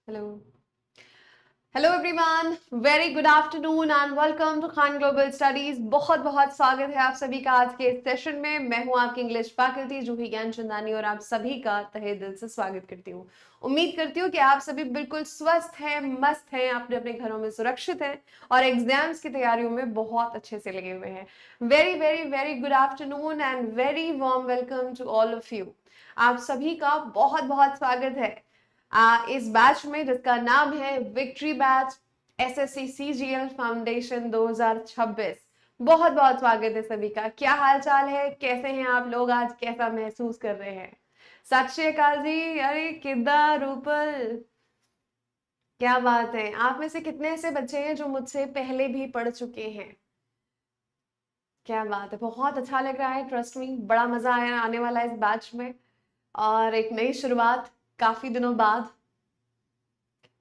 Hello hello everyone, very good afternoon and welcome to Khan global studies. बहुत बहुत स्वागत है आप सभी का आज के इस सेशन में। मैं हूं आपकी इंग्लिश फैकल्टी जूही ज्ञानचंदानी और आप सभी का तहे दिल से स्वागत करती हूं। उम्मीद करती हूँ कि आप सभी बिल्कुल स्वस्थ हैं, मस्त हैं, अपने अपने घरों में सुरक्षित हैं और एग्जाम्स की तैयारियों में बहुत अच्छे से लगे हुए हैं। Very very very good afternoon and very warm welcome to all of you. आप सभी का बहुत बहुत स्वागत है इस बैच में जिसका नाम है victory batch SSC CGL foundation 2026। बहुत बहुत स्वागत है सभी का। क्या हाल चाल है, कैसे हैं आप लोग, आज कैसा महसूस कर रहे हैं? सत श्री अकाल जी। अरे किदा रूपल, क्या बात है। आप में से कितने ऐसे बच्चे हैं जो मुझसे पहले भी पढ़ चुके हैं? क्या बात है, बहुत अच्छा लग रहा है। ट्रस्ट मी, बड़ा मजा आने वाला है इस बैच में और एक नई शुरुआत काफी दिनों बाद।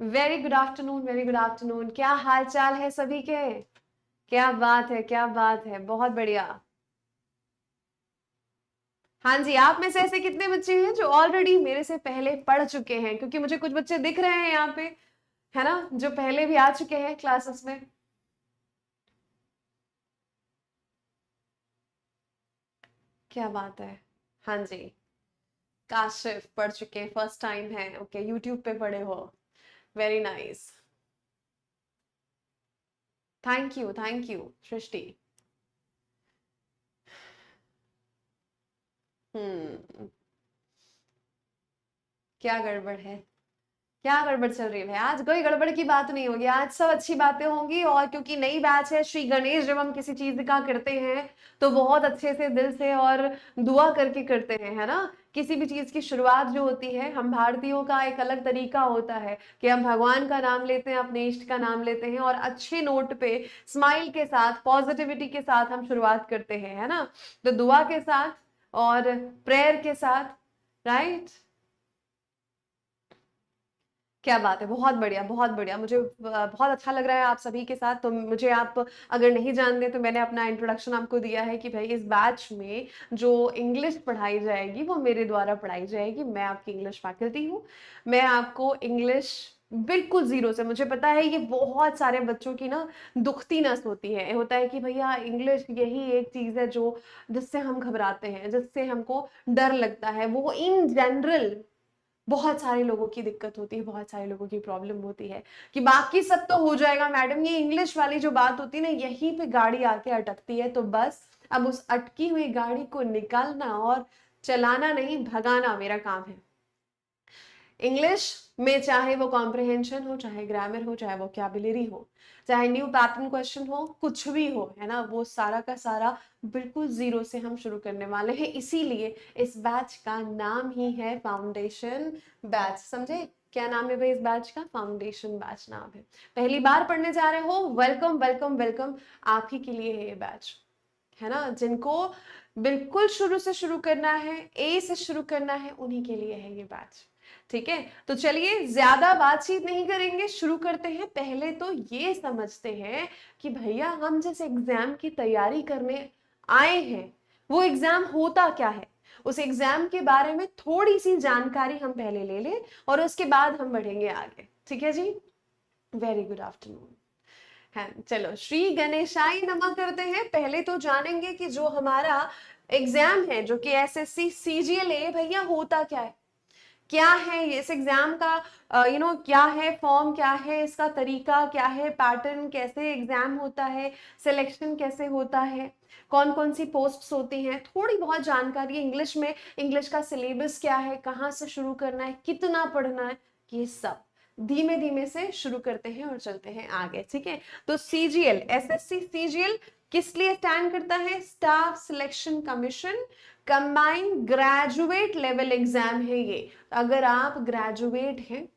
Very good afternoon, very good afternoon. क्या हाल चाल है सभी के? क्या बात है, क्या बात है, बहुत बढ़िया। हाँ जी, आप में से ऐसे कितने बच्चे हैं जो ऑलरेडी मेरे से पहले पढ़ चुके हैं? क्योंकि मुझे कुछ बच्चे दिख रहे हैं यहाँ पे, है ना, जो पहले भी आ चुके हैं क्लासेस में। क्या बात है। हाँ जी, काशिफ पढ़ चुके हैं, फर्स्ट टाइम है। ओके, यूट्यूब पे पढ़े हो। Very nice. थैंक यू सृष्टि। हम्म। क्या गड़बड़ है, क्या गड़बड़ चल रही है भाई? आज कोई गड़बड़ की बात नहीं होगी, आज सब अच्छी बातें होंगी। और क्योंकि नई बैच है श्री गणेश, जब हम किसी चीज का करते हैं तो बहुत अच्छे से दिल से और दुआ करके करते हैं, है ना। किसी भी चीज की शुरुआत जो होती है, हम भारतीयों का एक अलग तरीका होता है कि हम भगवान का नाम लेते हैं, अपने इष्ट का नाम लेते हैं और अच्छे नोट पे स्माइल के साथ, पॉजिटिविटी के साथ हम शुरुआत करते हैं, है ना। तो दुआ के साथ और प्रेयर के साथ, राइट। क्या बात है, बहुत बढ़िया, बहुत बढ़िया। मुझे बहुत अच्छा लग रहा है आप सभी के साथ। तो मुझे आप अगर नहीं जानते तो मैंने अपना इंट्रोडक्शन आपको दिया है कि भाई इस बैच में जो इंग्लिश पढ़ाई जाएगी वो मेरे द्वारा पढ़ाई जाएगी। मैं आपकी इंग्लिश फैकल्टी हूँ। मैं आपको इंग्लिश बिल्कुल जीरो से, मुझे पता है ये बहुत सारे बच्चों की ना दुखती नस होती है, होता है कि भैया इंग्लिश यही एक चीज है जो जिससे हम घबराते हैं, जिससे हमको डर लगता है। वो इन जनरल बहुत सारे लोगों की दिक्कत होती है, बहुत सारे लोगों की प्रॉब्लम होती है कि बाकी सब तो हो जाएगा मैडम, ये इंग्लिश वाली जो बात होती है ना, यहीं पे गाड़ी आके अटकती है। तो बस अब उस अटकी हुई गाड़ी को निकालना और चलाना नहीं, भगाना मेरा काम है। इंग्लिश में चाहे वो कॉम्प्रिहेंशन हो, चाहे ग्रामर हो, चाहे वोकैबुलरी हो, चाहे न्यू पैटर्न क्वेश्चन हो, कुछ भी हो, है ना, वो सारा का सारा बिल्कुल जीरो से हम शुरू करने वाले हैं। इसीलिए इस बैच का नाम ही है फाउंडेशन बैच। समझे क्या नाम है भाई इस बैच का? फाउंडेशन बैच नाम है। पहली बार पढ़ने जा रहे हो, वेलकम वेलकम वेलकम। आप ही के लिए है ये बैच, है ना। जिनको बिल्कुल शुरू से शुरू करना है, ए से शुरू करना है, उन्हीं के लिए है ये बैच। ठीक है, तो चलिए ज्यादा बातचीत नहीं करेंगे, शुरू करते हैं। पहले तो ये समझते हैं कि भैया हम जिस एग्जाम की तैयारी करने आए हैं वो एग्जाम होता क्या है। उस एग्जाम के बारे में थोड़ी सी जानकारी हम पहले ले लें और उसके बाद हम बढ़ेंगे आगे। ठीक है जी, वेरी गुड आफ्टरनून। हाँ चलो, श्री गणेशाय नमः करते हैं। पहले तो जानेंगे कि जो हमारा एग्जाम है, जो कि एसएससी सीजीएल है, भैया होता क्या है, क्या है ये इस एग्जाम का क्या है, फॉर्म क्या है, इसका तरीका क्या है, पैटर्न कैसे एग्जाम होता है, सिलेक्शन कैसे होता है, कौन कौन सी पोस्ट्स होती हैं, थोड़ी बहुत जानकारी इंग्लिश में, इंग्लिश का सिलेबस क्या है, कहाँ से शुरू करना है, कितना पढ़ना है, ये सब धीमे धीमे से शुरू करते हैं और चलते हैं आगे। ठीक है, तो सीजीएल, एसएससी सीजीएल किस लिए स्टैंड करता है? Staff selection commission combined graduate level exam है ये। अगर आप ग्रेजुएट हैं,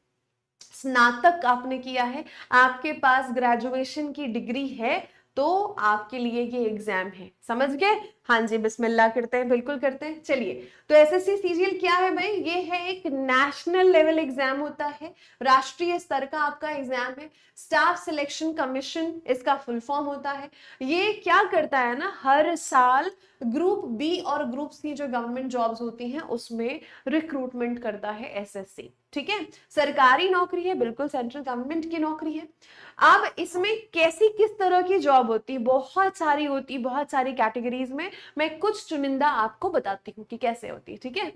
स्नातक आपने किया है, आपके पास ग्रेजुएशन की डिग्री है, तो आपके लिए ये एग्जाम है। समझ गए? हाँ जी, बिस्मिल्लाह करते हैं, बिल्कुल करते हैं। चलिए, तो एसएससी सीजीएल क्या है भाई? ये है एक नेशनल लेवल एग्जाम होता है, राष्ट्रीय स्तर का आपका एग्जाम है। स्टाफ सिलेक्शन कमीशन इसका फुल फॉर्म होता है। ये क्या करता है ना, हर साल ग्रुप बी और ग्रुप सी जो गवर्नमेंट जॉब्स होती हैं उसमें रिक्रूटमेंट करता है एसएससी। ठीक है, सरकारी नौकरी है, बिल्कुल सेंट्रल गवर्नमेंट की नौकरी है। अब इसमें कैसी किस तरह की जॉब होती है? बहुत सारी होती है, बहुत सारी कैटेगरीज में। मैं कुछ चुनिंदा आपको बताती हूँ कि कैसे होती है। ठीक है,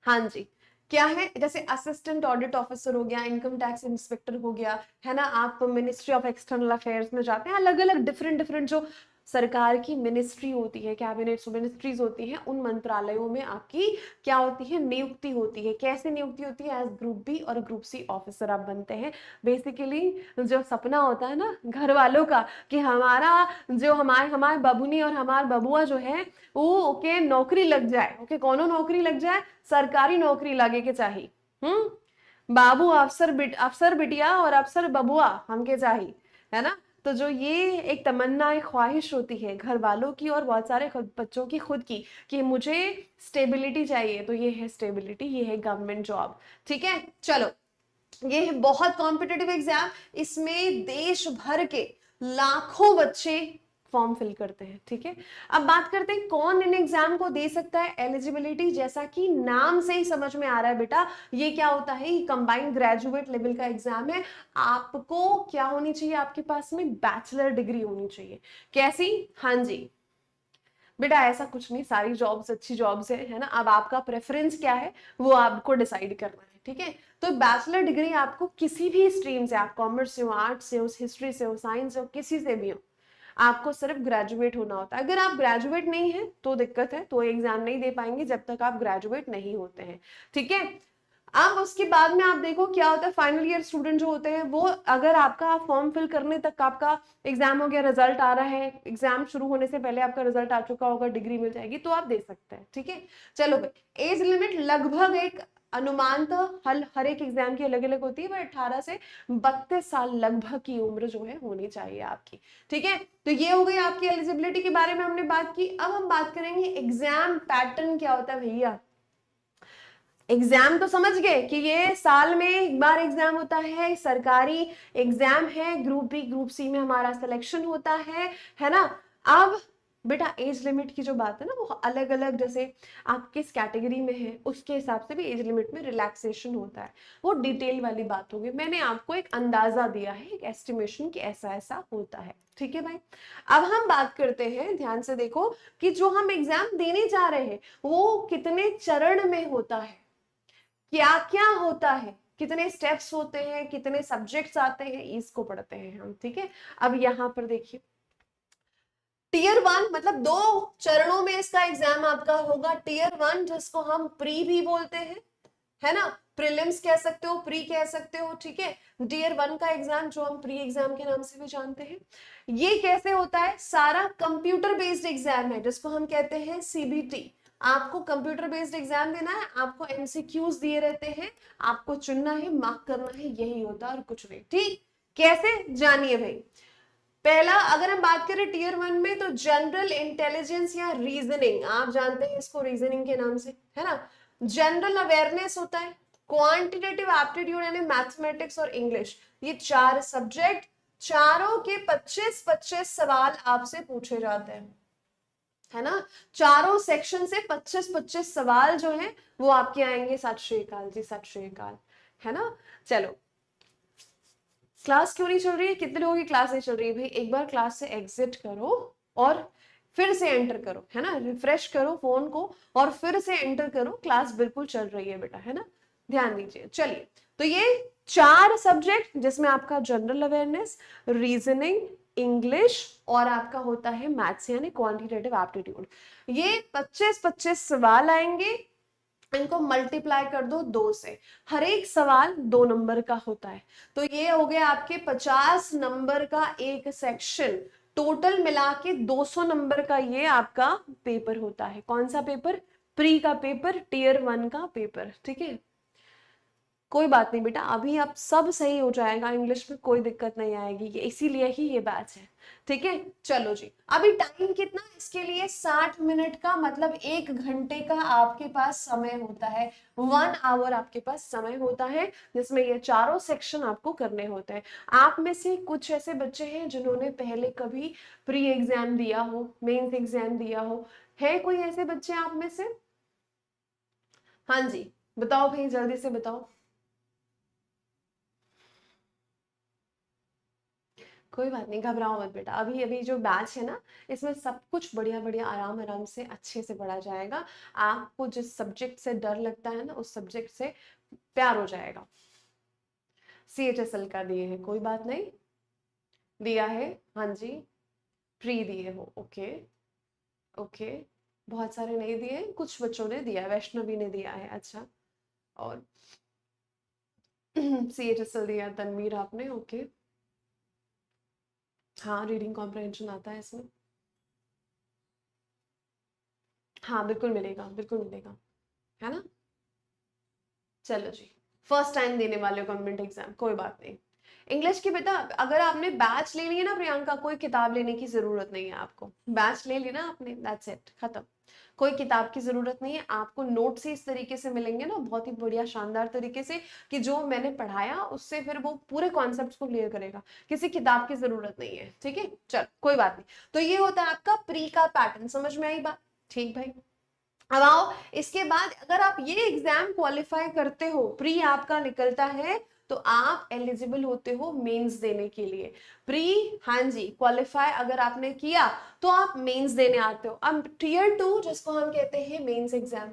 हाँ जी। क्या है, जैसे असिस्टेंट ऑडिट ऑफिसर हो गया, इनकम टैक्स इंस्पेक्टर हो गया, है ना, आप मिनिस्ट्री ऑफ एक्सटर्नल अफेयर्स में जाते हैं। अलग अलग डिफरेंट डिफरेंट जो सरकार की मिनिस्ट्री होती है, कैबिनेट मिनिस्ट्रीज होती हैं, उन मंत्रालयों में आपकी क्या होती है, नियुक्ति होती है। कैसे नियुक्ति होती है? एज ग्रुप बी और ग्रुप सी ऑफिसर आप बनते हैं। बेसिकली जो सपना होता है ना घर वालों का कि हमारा जो हमारे हमारे बबुनी और हमारा बबुआ जो है वो ओके नौकरी लग जाए, ओके कोनो नौकरी लग जाए, सरकारी नौकरी लगे के चाहिए। बाबू अफसर बिटिया और अफसर बबुआ हमके चाहिए, है ना। तो जो ये एक तमन्ना, एक ख्वाहिश होती है घर वालों की और बहुत सारे खुद बच्चों की खुद की कि मुझे स्टेबिलिटी चाहिए, तो ये है स्टेबिलिटी, ये है गवर्नमेंट जॉब। ठीक है, चलो, ये है बहुत कॉम्पिटिटिव एग्जाम। इसमें देश भर के लाखों बच्चे फॉर्म फिल करते हैं। ठीक है, अब बात करते हैं कौन इन एग्जाम को दे सकता है। एलिजिबिलिटी जैसा कि नाम से ही समझ में आ रहा है बेटा, ये क्या होता है, ये कंबाइंड ग्रेजुएट लेवल का एग्जाम है। आपको क्या होनी चाहिए, आपके पास में बैचलर डिग्री होनी चाहिए। कैसी? हाँ जी बेटा, ऐसा कुछ नहीं, सारी जॉब्स अच्छी जॉब्स है ना। अब आपका प्रेफरेंस क्या है वो आपको डिसाइड करना है। ठीक है, तो बैचलर डिग्री आपको किसी भी स्ट्रीम से, आप कॉमर्स से हो, आर्ट्स से हो, हिस्ट्री से हो, साइंस से हो, किसी से भी हो, आपको सिर्फ ग्रेजुएट होना होता है। अगर आप ग्रेजुएट नहीं है तो दिक्कत है, तो एग्जाम नहीं दे पाएंगे जब तक आप ग्रेजुएट नहीं होते हैं। ठीक है, अब उसके बाद में आप देखो क्या होता है, फाइनल ईयर स्टूडेंट जो होते हैं वो, अगर आपका फॉर्म फिल करने तक आपका एग्जाम हो गया, रिजल्ट आ रहा है, एग्जाम शुरू होने से पहले आपका रिजल्ट आ चुका होगा, डिग्री मिल जाएगी, तो आप दे सकते हैं। ठीक है, चलो भाई, एज लिमिट लगभग एक अनुमानतः हर एक एग्जाम की अलग अलग होती है, पर 18 से 32 साल लगभग की उम्र जो है होनी चाहिए आपकी। ठीक है, तो ये हो गई आपकी एलिजिबिलिटी के बारे में हमने बात की। अब हम बात करेंगे एग्जाम पैटर्न क्या होता है भैया। एग्जाम तो समझ गए कि ये साल में एक बार एग्जाम होता है, सरकारी एग्जाम है, ग्रुप बी ग्रुप सी में हमारा सिलेक्शन होता है ना। अब बेटा एज लिमिट की जो बात है ना वो अलग अलग, जैसे आप किस कैटेगरी में है उसके हिसाब से भी एज लिमिट में रिलैक्सेशन होता है, वो डिटेल वाली बात होगी। मैंने आपको एक अंदाजा दिया है, एक एस्टिमेशन कि ऐसा ऐसा होता है। ठीक है भाई, अब हम बात करते हैं, ध्यान से देखो कि जो हम एग्जाम देने जा रहे हैं वो कितने चरण में होता है, क्या क्या होता है, कितने स्टेप्स होते हैं, कितने सब्जेक्ट्स आते हैं, इसको पढ़ते हैं हम। ठीक है, अब यहां पर देखिए, टीयर 1 मतलब 2 चरणों में इसका एग्जाम आपका होगा। टीयर 1 जिसको हम प्री भी बोलते हैं, है ना, प्रीलिम्स कह सकते हो, प्री कह सकते हो। ठीक है, टीयर 1 का एग्जाम जो हम प्री एग्जाम के नाम से भी जानते हैं, ये कैसे होता है, सारा कंप्यूटर बेस्ड एग्जाम है जिसको हम कहते हैं सीबीटी। आपको कंप्यूटर बेस्ड एग्जाम देना है, आपको एमसीक्यूज दिए रहते हैं, आपको चुनना है, मार्क करना है, यही होता है और कुछ नहीं। ठीक, कैसे जानिए भाई। पहला अगर हम बात करें टीयर 1 में, तो जनरल इंटेलिजेंस या रीजनिंग, आप जानते हैं इसको रीजनिंग के नाम से, है ना। जनरल अवेयरनेस होता है, क्वांटिटेटिव एप्टीट्यूड यानी मैथमेटिक्स और इंग्लिश, ये 4 सब्जेक्ट, चारों के 25-25 सवाल आपसे पूछे जाते हैं, है ना। चारों सेक्शन से 25-25 सवाल जो है वो आपके आएंगे। सत श्री अकाल जी, सत श्री अकाल, है ना। चलो, क्लास क्यों नहीं चल रही है, कितने लोगों की क्लास नहीं चल रही है भाई? एक बार क्लास से एग्जिट करो और फिर से एंटर करो, है ना, रिफ्रेश करो फोन को और फिर से एंटर करो, क्लास बिल्कुल चल रही है बेटा, है ना, ध्यान दीजिए। चलिए, तो ये 4 सब्जेक्ट जिसमें आपका जनरल अवेयरनेस, रीजनिंग, इंग्लिश और आपका होता है मैथ्स यानी क्वांटिटेटिव एप्टीट्यूड, ये 25-25 सवाल आएंगे। इनको मल्टीप्लाई कर दो 2 से, हर एक सवाल 2 नंबर का होता है, तो ये हो गया आपके 50 नंबर का एक सेक्शन। टोटल मिला के 200 नंबर का ये आपका पेपर होता है। कौन सा पेपर? प्री का पेपर, टीयर 1 का पेपर। ठीक है, कोई बात नहीं बेटा, अभी अब सब सही हो जाएगा, इंग्लिश में कोई दिक्कत नहीं आएगी, ये इसीलिए ही ये बैच है। ठीक है, चलो जी। अभी टाइम कितना इसके लिए? 60 मिनट का, मतलब 1 घंटे का आपके पास समय होता है। 1 आवर आपके पास समय होता है, जिसमें ये चारों सेक्शन आपको करने होते हैं। आप में से कुछ ऐसे बच्चे हैं जिन्होंने पहले कभी प्री एग्जाम दिया हो, मेंस एग्जाम दिया हो, है कोई ऐसे बच्चे आप में से? हाँ जी, बताओ भाई, जल्दी से बताओ। कोई बात नहीं, घबराओ मत बेटा, अभी अभी जो बैच है ना, इसमें सब कुछ बढ़िया बढ़िया आराम आराम से अच्छे से पढ़ा जाएगा। आपको जिस सब्जेक्ट से डर लगता है ना, उस सब्जेक्ट से प्यार हो जाएगा। CHSL का दिए हैं, कोई बात नहीं, दिया है, हाँ जी। प्री दिए हो, ओके ओके। बहुत सारे नहीं दिए, कुछ बच्चों ने दिया है, वैष्णवी ने दिया है, अच्छा। और CHSL दिया तनवीर आपने, ओके। हाँ, रीडिंग कॉम्प्रहेंशन आता है इसमें। हाँ बिल्कुल मिलेगा, बिल्कुल मिलेगा, है ना। चलो जी, फर्स्ट टाइम देने वाले हो गवर्नमेंट एग्जाम, कोई बात नहीं। इंग्लिश की बेटा, अगर आपने बैच ले ली है ना प्रियंका, कोई किताब लेने की जरूरत नहीं है आपको। बैच ले ली ना आपने, दैट्स इट, खत्म। कोई किताब की जरूरत नहीं है आपको। नोट्स ही इस तरीके से मिलेंगे ना, बहुत ही बढ़िया शानदार तरीके से, कि जो मैंने पढ़ाया उससे फिर वो पूरे कॉन्सेप्ट्स को क्लियर करेगा। किसी किताब की जरूरत नहीं है, ठीक है, चल कोई बात नहीं। तो ये होता है आपका प्री का पैटर्न, समझ में आई बात? ठीक भाई। अब आओ, इसके बाद अगर आप ये एग्जाम क्वालिफाई करते हो, प्री आपका निकलता है, तो आप एलिजिबल होते हो मेंस देने के लिए। प्री, हाँ जी, क्वालिफाई अगर आपने किया तो आप मेंस देने आते हो। अब Tier 2 जिसको हम कहते हैं मेंस एग्जाम,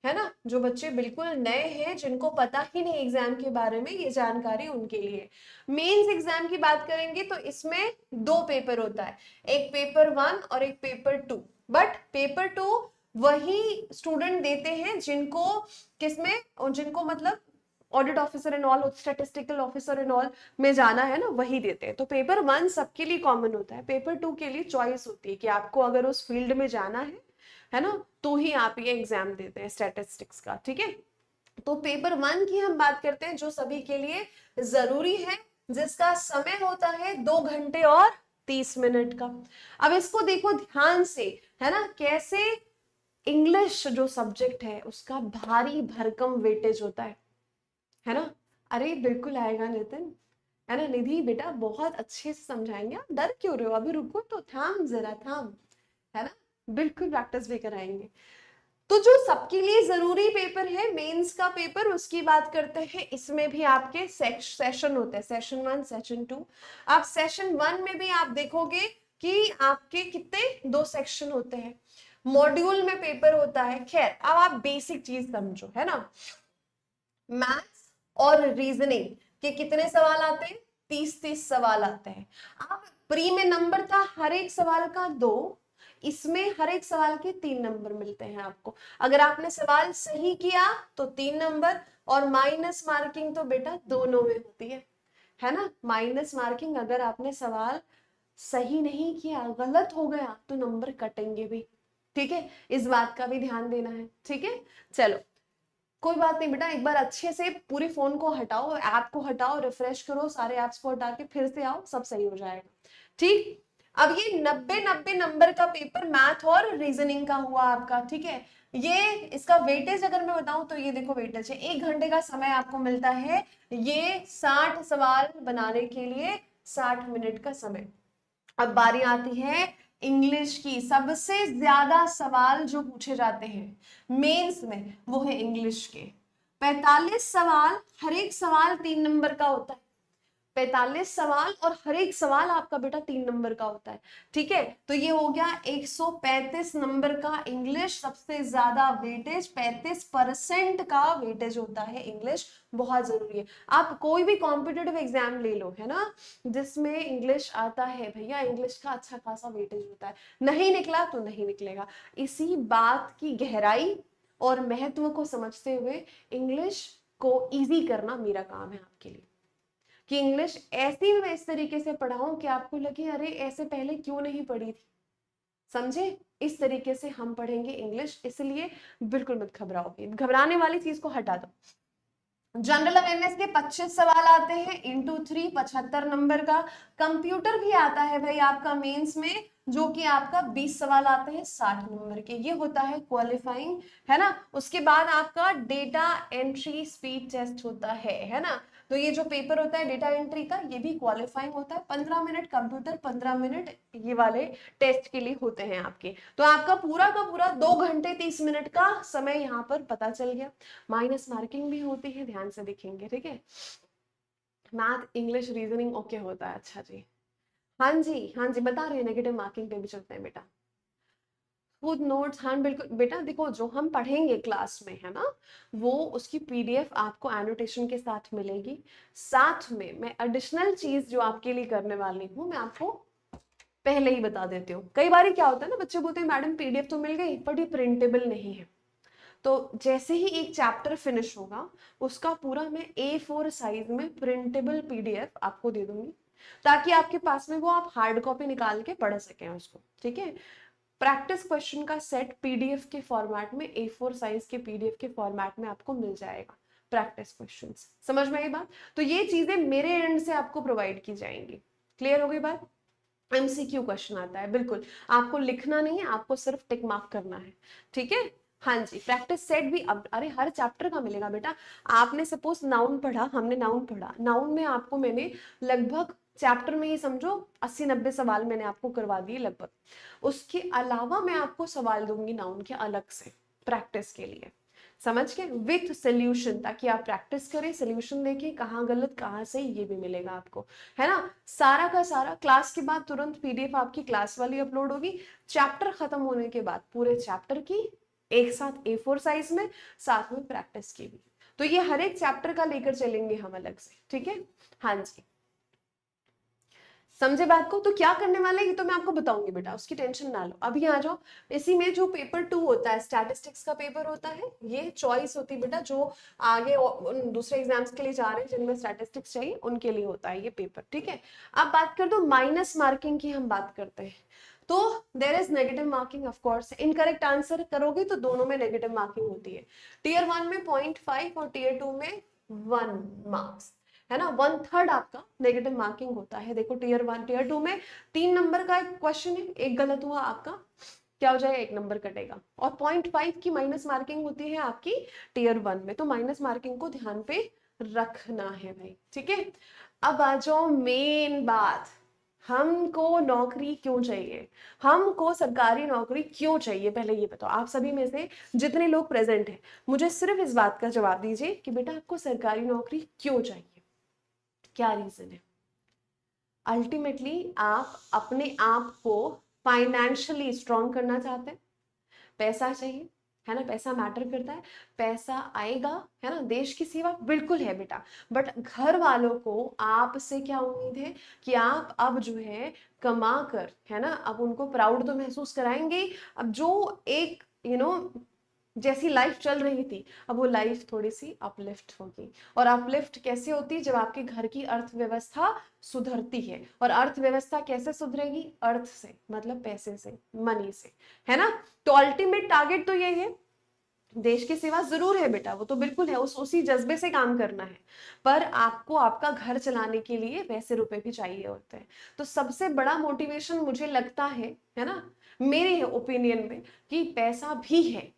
है ना, जो बच्चे बिल्कुल नए हैं, जिनको पता ही नहीं एग्जाम के बारे में, ये जानकारी उनके लिए। मेंस एग्जाम की बात करेंगे तो इसमें 2 पेपर होता है, एक पेपर 1 और एक पेपर 2। बट पेपर 2 वही स्टूडेंट देते हैं जिनको, किसमें, और जिनको मतलब audit officer and all, statistical officer and all में जाना है ना, वही देते हैं। तो पेपर 1 सबके लिए कॉमन होता है, पेपर 2 के लिए चॉइस होती है कि आपको अगर उस फील्ड में जाना है ना, तो ही आप ये एग्जाम देते हैं स्टैटिस्टिक्स का, ठीक है। तो पेपर 1 की हम बात करते हैं, जो सभी के लिए जरूरी है, जिसका समय होता है 2 घंटे और 30 मिनट का। अब इसको देखो ध्यान से, है ना, कैसे इंग्लिश जो सब्जेक्ट है उसका भारी भरकम वेटेज होता है ना। अरे बिल्कुल आएगा नितिन, है ना। निधि बेटा बहुत अच्छे से समझाएंगे, आप डर क्यों रहे हो, अभी रुको तो, थाम जरा थाम, है ना। बिल्कुल प्रैक्टिस भी कराएंगे। तो जो सबके लिए जरूरी पेपर है मेंस का पेपर, उसकी बात करते हैं। इसमें भी आपके सेशन होते हैं, सेशन 1, सेशन 2। आप सेशन 1 में भी आप देखोगे कि आपके कितने 2 सेक्शन होते हैं, मॉड्यूल में पेपर होता है। खैर, अब आप बेसिक चीज समझो, है ना। मैथ्स और रीजनिंग के कितने सवाल आते हैं? 30-30 सवाल आते हैं। अब प्री में नंबर था हर एक सवाल का 2, इसमें हर एक सवाल के 3 नंबर मिलते हैं आपको। अगर आपने सवाल सही किया तो 3 नंबर, और माइनस मार्किंग तो बेटा दोनों में होती है ना। माइनस मार्किंग, अगर आपने सवाल सही नहीं किया, गलत हो गया, तो नंबर कटेंगे भी, ठीक है। इस बात का भी ध्यान देना है, ठीक है। चलो कोई बात नहीं बेटा, एक बार अच्छे से पूरे फोन को हटाओ, ऐप को हटाओ, रिफ्रेश करो, सारे ऐप्स को हटा के फिर से आओ, सब सही हो जाएगा, ठीक। अब ये 90-90 नंबर का पेपर मैथ और रीजनिंग का हुआ आपका, ठीक है। ये इसका वेटेज अगर मैं बताऊं तो ये देखो वेटेज है, 1 घंटे का समय आपको मिलता है, ये 60 सवाल बनाने के लिए 60 मिनट का समय। अब बारी आती है इंग्लिश की। सबसे ज्यादा सवाल जो पूछे जाते हैं मेंस में, वो है इंग्लिश के। 45 सवाल, हर एक सवाल 3 नंबर का होता है। 45 सवाल और हर एक सवाल आपका बेटा 3 नंबर का होता है, ठीक है। तो ये हो गया 135 नंबर का इंग्लिश, सबसे ज्यादा वेटेज, 35% का वेटेज होता है इंग्लिश, बहुत जरूरी है। आप कोई भी कॉम्पिटेटिव एग्जाम ले लो, है ना, जिसमें इंग्लिश आता है, भैया इंग्लिश का अच्छा खासा वेटेज होता है। नहीं निकला तो नहीं निकलेगा। इसी बात की गहराई और महत्व को समझते हुए इंग्लिश को इजी करना मेरा काम है आपके लिए, कि इंग्लिश ऐसी मैं इस तरीके से पढ़ाऊं कि आपको लगे अरे ऐसे पहले क्यों नहीं पढ़ी थी, समझे। इस तरीके से हम पढ़ेंगे इंग्लिश, इसलिए बिल्कुल मत घबराओगे, घबराने वाली चीज को हटा दो। जनरल अवेयरनेस के 25 सवाल आते हैं इंटू 3, 75 नंबर का। कंप्यूटर भी आता है भाई आपका मेंस में, जो कि आपका 20 सवाल आते हैं 60 नंबर के, ये होता है क्वालिफाइंग, है ना। उसके बाद आपका डेटा एंट्री स्पीड टेस्ट होता है ना। तो ये जो पेपर होता है डेटा एंट्री का, ये भी क्वालिफाइंग होता है। 15 मिनट कंप्यूटर, 15 मिनट ये वाले टेस्ट के लिए होते हैं आपके। तो आपका पूरा का पूरा 2 घंटे 30 मिनट का समय यहाँ पर पता चल गया। माइनस मार्किंग भी होती है, ध्यान से देखेंगे, ठीक है। मैथ, इंग्लिश, रीजनिंग ओके होता है, अच्छा जी। हाँ जी, हाँ जी, बता रहे हैं, नेगेटिव मार्किंग पे भी चलते हैं बेटा। खुद नोट्स, हाँ बिल्कुल बेटा, देखो जो हम पढ़ेंगे क्लास में, है ना, वो उसकी पीडीएफ आपको एनोटेशन के साथ मिलेगी। साथ में मैं एडिशनल चीज जो आपके लिए करने वाली हूँ, मैं आपको पहले ही बता देती हूँ। कई बार क्या होता है ना, बच्चे बोलते हैं मैडम पीडीएफ तो मिल गई बट ये प्रिंटेबल नहीं है। तो जैसे ही एक चैप्टर फिनिश होगा, उसका पूरा मैं A4 साइज में प्रिंटेबल पीडीएफ आपको दे दूंगी, ताकि आपके पास में वो आप हार्ड कॉपी निकाल के पढ़ सकें उसको, ठीक है। प्रैक्टिस क्वेश्चन का सेट पीडीएफ के फॉर्मेट में, A4 साइज के पीडीएफ के फॉर्मेट में आपको मिल जाएगा। प्रैक्टिस क्वेश्चंस, समझ में आई बात। तो ये चीजें मेरे एंड से आपको प्रोवाइड की जाएंगी। क्लियर हो गई बात। एमसीक्यू क्वेश्चन आता है, बिल्कुल आपको लिखना नहीं है, आपको सिर्फ टिक मार्क करना है, ठीक है। हाँ जी, प्रैक्टिस सेट भी अब, अरे हर चैप्टर का मिलेगा बेटा। आपने सपोज नाउन पढ़ा, हमने नाउन पढ़ा, नाउन में आपको मैंने लगभग चैप्टर में ही समझो 80-90 सवाल मैंने आपको करवा दिए लगभग। उसके अलावा मैं आपको सवाल दूंगी नाउन के अलग से प्रैक्टिस के लिए, समझ के, विथ सोल्यूशन, ताकि आप प्रैक्टिस करें, सोल्यूशन देखें, कहाँ गलत कहाँ सही, ये भी मिलेगा आपको, है ना। सारा का सारा क्लास के बाद तुरंत पीडीएफ आपकी क्लास वाली अपलोड होगी। चैप्टर खत्म होने के बाद पूरे चैप्टर की एक साथ A4 साइज में, साथ में प्रैक्टिस की भी। तो ये हर एक चैप्टर का लेकर चलेंगे हम अलग से, ठीक है। हाँ जी, समझे बात को। तो क्या करने वाले ये तो मैं आपको बताऊंगी बेटा, उसकी टेंशन ना लो, अभी आ जाओ। इसी में जो पेपर 2 होता है, स्टैटिस्टिक्स का पेपर होता है, ये चॉइस होती है बेटा, जो आगे उन दूसरे एग्जाम्स के लिए जा रहे हैं जिनमें स्टैटिस्टिक्स चाहिए, उनके लिए होता है ये पेपर, ठीक है। अब बात कर दो माइनस मार्किंग की, हम बात करते हैं। तो there is negative marking of course, incorrect answer करोगे तो दोनों में नेगेटिव मार्किंग होती है। टीयर 1 में 0.5 और टीयर 2 में 1 मार्क्स, है ना। 1/3 आपका नेगेटिव मार्किंग होता है। देखो टीयर 1 टीयर 2 में 3 नंबर का एक क्वेश्चन है, एक गलत हुआ आपका क्या हो जाएगा, 1 नंबर कटेगा। और 0.5 की माइनस मार्किंग होती है आपकी टीयर 1 में। तो माइनस मार्किंग को ध्यान पे रखना है भाई, ठीक है। अब आ जाओ मेन बात, हमको नौकरी क्यों चाहिए, हमको सरकारी नौकरी क्यों चाहिए, पहले ये बताओ। आप सभी में से जितने लोग प्रेजेंट हैं, मुझे सिर्फ इस बात का जवाब दीजिए कि बेटा आपको सरकारी नौकरी क्यों चाहिए, क्या रीजन है। अल्टीमेटली आप अपने आप को फाइनेंशियली स्ट्रॉन्ग करना चाहते हैं, पैसा चाहिए, है ना, पैसा मैटर करता है, पैसा आएगा, है ना, देश की सेवा बिल्कुल है बेटा। बट घर वालों को आपसे क्या उम्मीद है कि आप अब जो है कमा कर, है ना, अब उनको प्राउड तो महसूस कराएंगे। अब जो एक जैसी लाइफ चल रही थी, अब वो लाइफ थोड़ी सी अपलिफ्ट होगी। और अपलिफ्ट कैसे होती है, जब आपके घर की अर्थव्यवस्था सुधरती है। और अर्थव्यवस्था कैसे सुधरेगी, अर्थ से मतलब पैसे से, मनी से, है ना। तो अल्टीमेट टारगेट तो यही है, देश की सेवा जरूर है बेटा, वो तो बिल्कुल है, उसी जज्बे से काम करना है। पर आपको आपका घर चलाने के लिए पैसे रुपए भी चाहिए होते हैं। तो सबसे बड़ा मोटिवेशन मुझे लगता है ना, मेरे ओपिनियन में, कि पैसा भी है।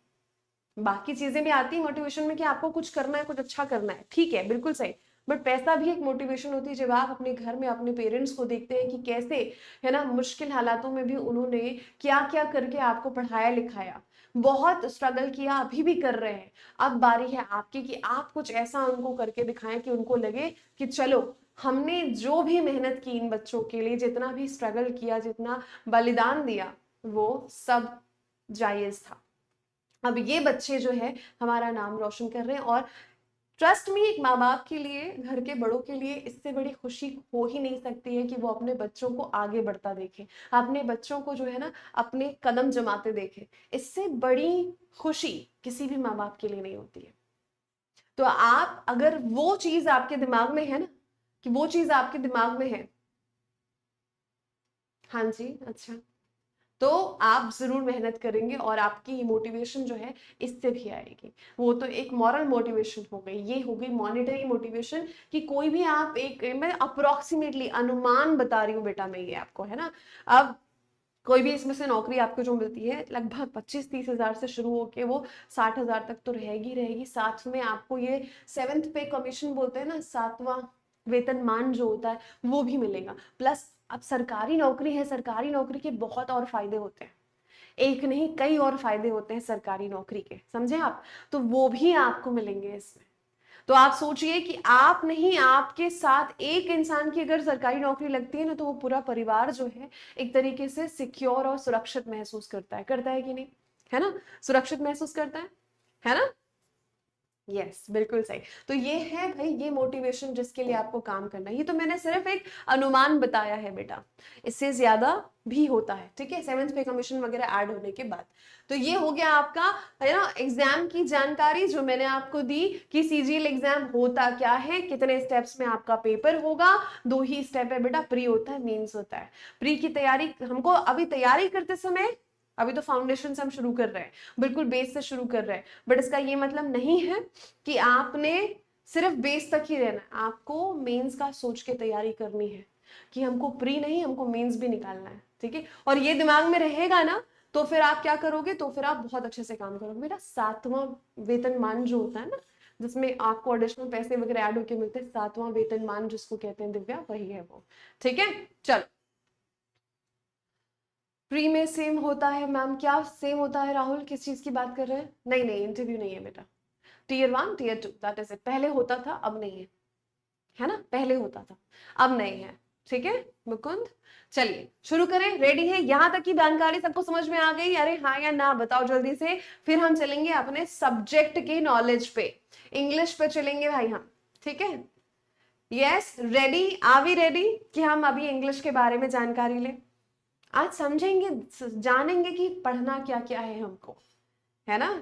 बाकी चीजें भी आती है मोटिवेशन में कि आपको कुछ करना है, कुछ अच्छा करना है, ठीक है, बिल्कुल सही। बट पैसा भी एक मोटिवेशन होती है, जब आप अपने घर में अपने पेरेंट्स को देखते हैं कि कैसे, है ना, मुश्किल हालातों में भी उन्होंने क्या क्या करके आपको पढ़ाया लिखाया, बहुत स्ट्रगल किया, अभी भी कर रहे हैं। अब बारी है आपकी कि आप कुछ ऐसा उनको करके दिखाएं कि उनको लगे कि चलो, हमने जो भी मेहनत की इन बच्चों के लिए, जितना भी स्ट्रगल किया, जितना बलिदान दिया, वो सब जायज था। अब ये बच्चे जो है हमारा नाम रोशन कर रहे हैं। और ट्रस्ट में, एक माँ बाप के लिए, घर के बड़ों के लिए इससे बड़ी खुशी हो ही नहीं सकती है कि वो अपने बच्चों को आगे बढ़ता देखे, अपने बच्चों को जो है ना अपने कदम जमाते देखे। इससे बड़ी खुशी किसी भी माँ बाप के लिए नहीं होती है। तो आप अगर वो चीज आपके दिमाग में है ना, कि वो चीज आपके दिमाग में है। हाँ जी, अच्छा, तो आप जरूर मेहनत करेंगे और आपकी मोटिवेशन जो है इससे भी आएगी। वो तो एक मॉरल मोटिवेशन हो गई, ये हो गई मॉनेटरी मोटिवेशन कि कोई भी आप एक, मैं अप्रोक्सीमेटली अनुमान बता रही हूँ बेटा मैं ये आपको, है ना। अब कोई भी इसमें से नौकरी आपको जो मिलती है लगभग 25-30 हजार से शुरू होके वो 60 हजार तक तो रहेगी रहेगी। साथ में आपको ये 7th पे कमीशन बोलते हैं ना, 7वां वेतनमान जो होता है वो भी मिलेगा। प्लस अब सरकारी नौकरी है, सरकारी नौकरी के बहुत और फायदे होते हैं, एक नहीं कई और फायदे होते हैं सरकारी नौकरी के, समझे आप। तो वो भी आपको मिलेंगे इसमें। तो आप सोचिए कि आप नहीं, आपके साथ एक इंसान की अगर सरकारी नौकरी लगती है ना, तो वो पूरा परिवार जो है एक तरीके से सिक्योर और सुरक्षित महसूस करता है कि नहीं, है ना, सुरक्षित महसूस करता है ना। यस, बिल्कुल सही। तो ये है भाई, ये मोटिवेशन जिसके लिए आपको काम करना है। ये तो मैंने सिर्फ एक अनुमान बताया है बेटा, इससे ज्यादा भी होता है, ठीक है, 7th पे कमीशन वगैरह ऐड होने के बाद। तो ये हो गया आपका, है ना, एग्जाम की जानकारी जो मैंने आपको दी कि सीजीएल एग्जाम होता क्या है, कितने स्टेप्स में आपका पेपर होगा। 2 ही स्टेप है बेटा, प्री होता है, मेंस होता है। प्री की तैयारी हमको अभी तैयारी करते समय, अभी तो फाउंडेशन से हम शुरू कर रहे हैं, बिल्कुल बेस से शुरू कर रहे हैं, बट इसका ये मतलब नहीं है कि आपने सिर्फ बेस तक ही रहना है। आपको मेंस का सोच के तैयारी करनी है कि हमको प्री नहीं, हमको मेंस भी निकालना है, ठीक है। और ये दिमाग में रहेगा ना, तो फिर आप क्या करोगे, तो फिर आप बहुत अच्छे से काम करोगे बेटा। 7वां वेतनमान जो होता है ना, जिसमें आपको एडिशनल पैसे वगैरह ऐड होके मिलते हैं, 7वां वेतनमान जिसको कहते हैं दिव्या, वही है वो, ठीक है। चलो, प्री में सेम होता है मैम, क्या सेम होता है राहुल, किस चीज की बात कर रहे हैं? नहीं नहीं, इंटरव्यू नहीं है बेटा, tier 1 tier 2 that is it. पहले होता था, अब नहीं है, है ना, पहले होता था, अब नहीं है, ठीक है मुकुंद। चलिए शुरू करें, रेडी है? यहां तक की जानकारी सबको समझ में आ गई? अरे हाँ या ना बताओ जल्दी से। फिर हम चलेंगे अपने सब्जेक्ट के नॉलेज पे, इंग्लिश पे चलेंगे भाई हम, ठीक है। Yes, ready, are we ready कि हम अभी इंग्लिश के बारे में जानकारी लें? आज समझेंगे, जानेंगे कि पढ़ना क्या क्या है हमको, है ना।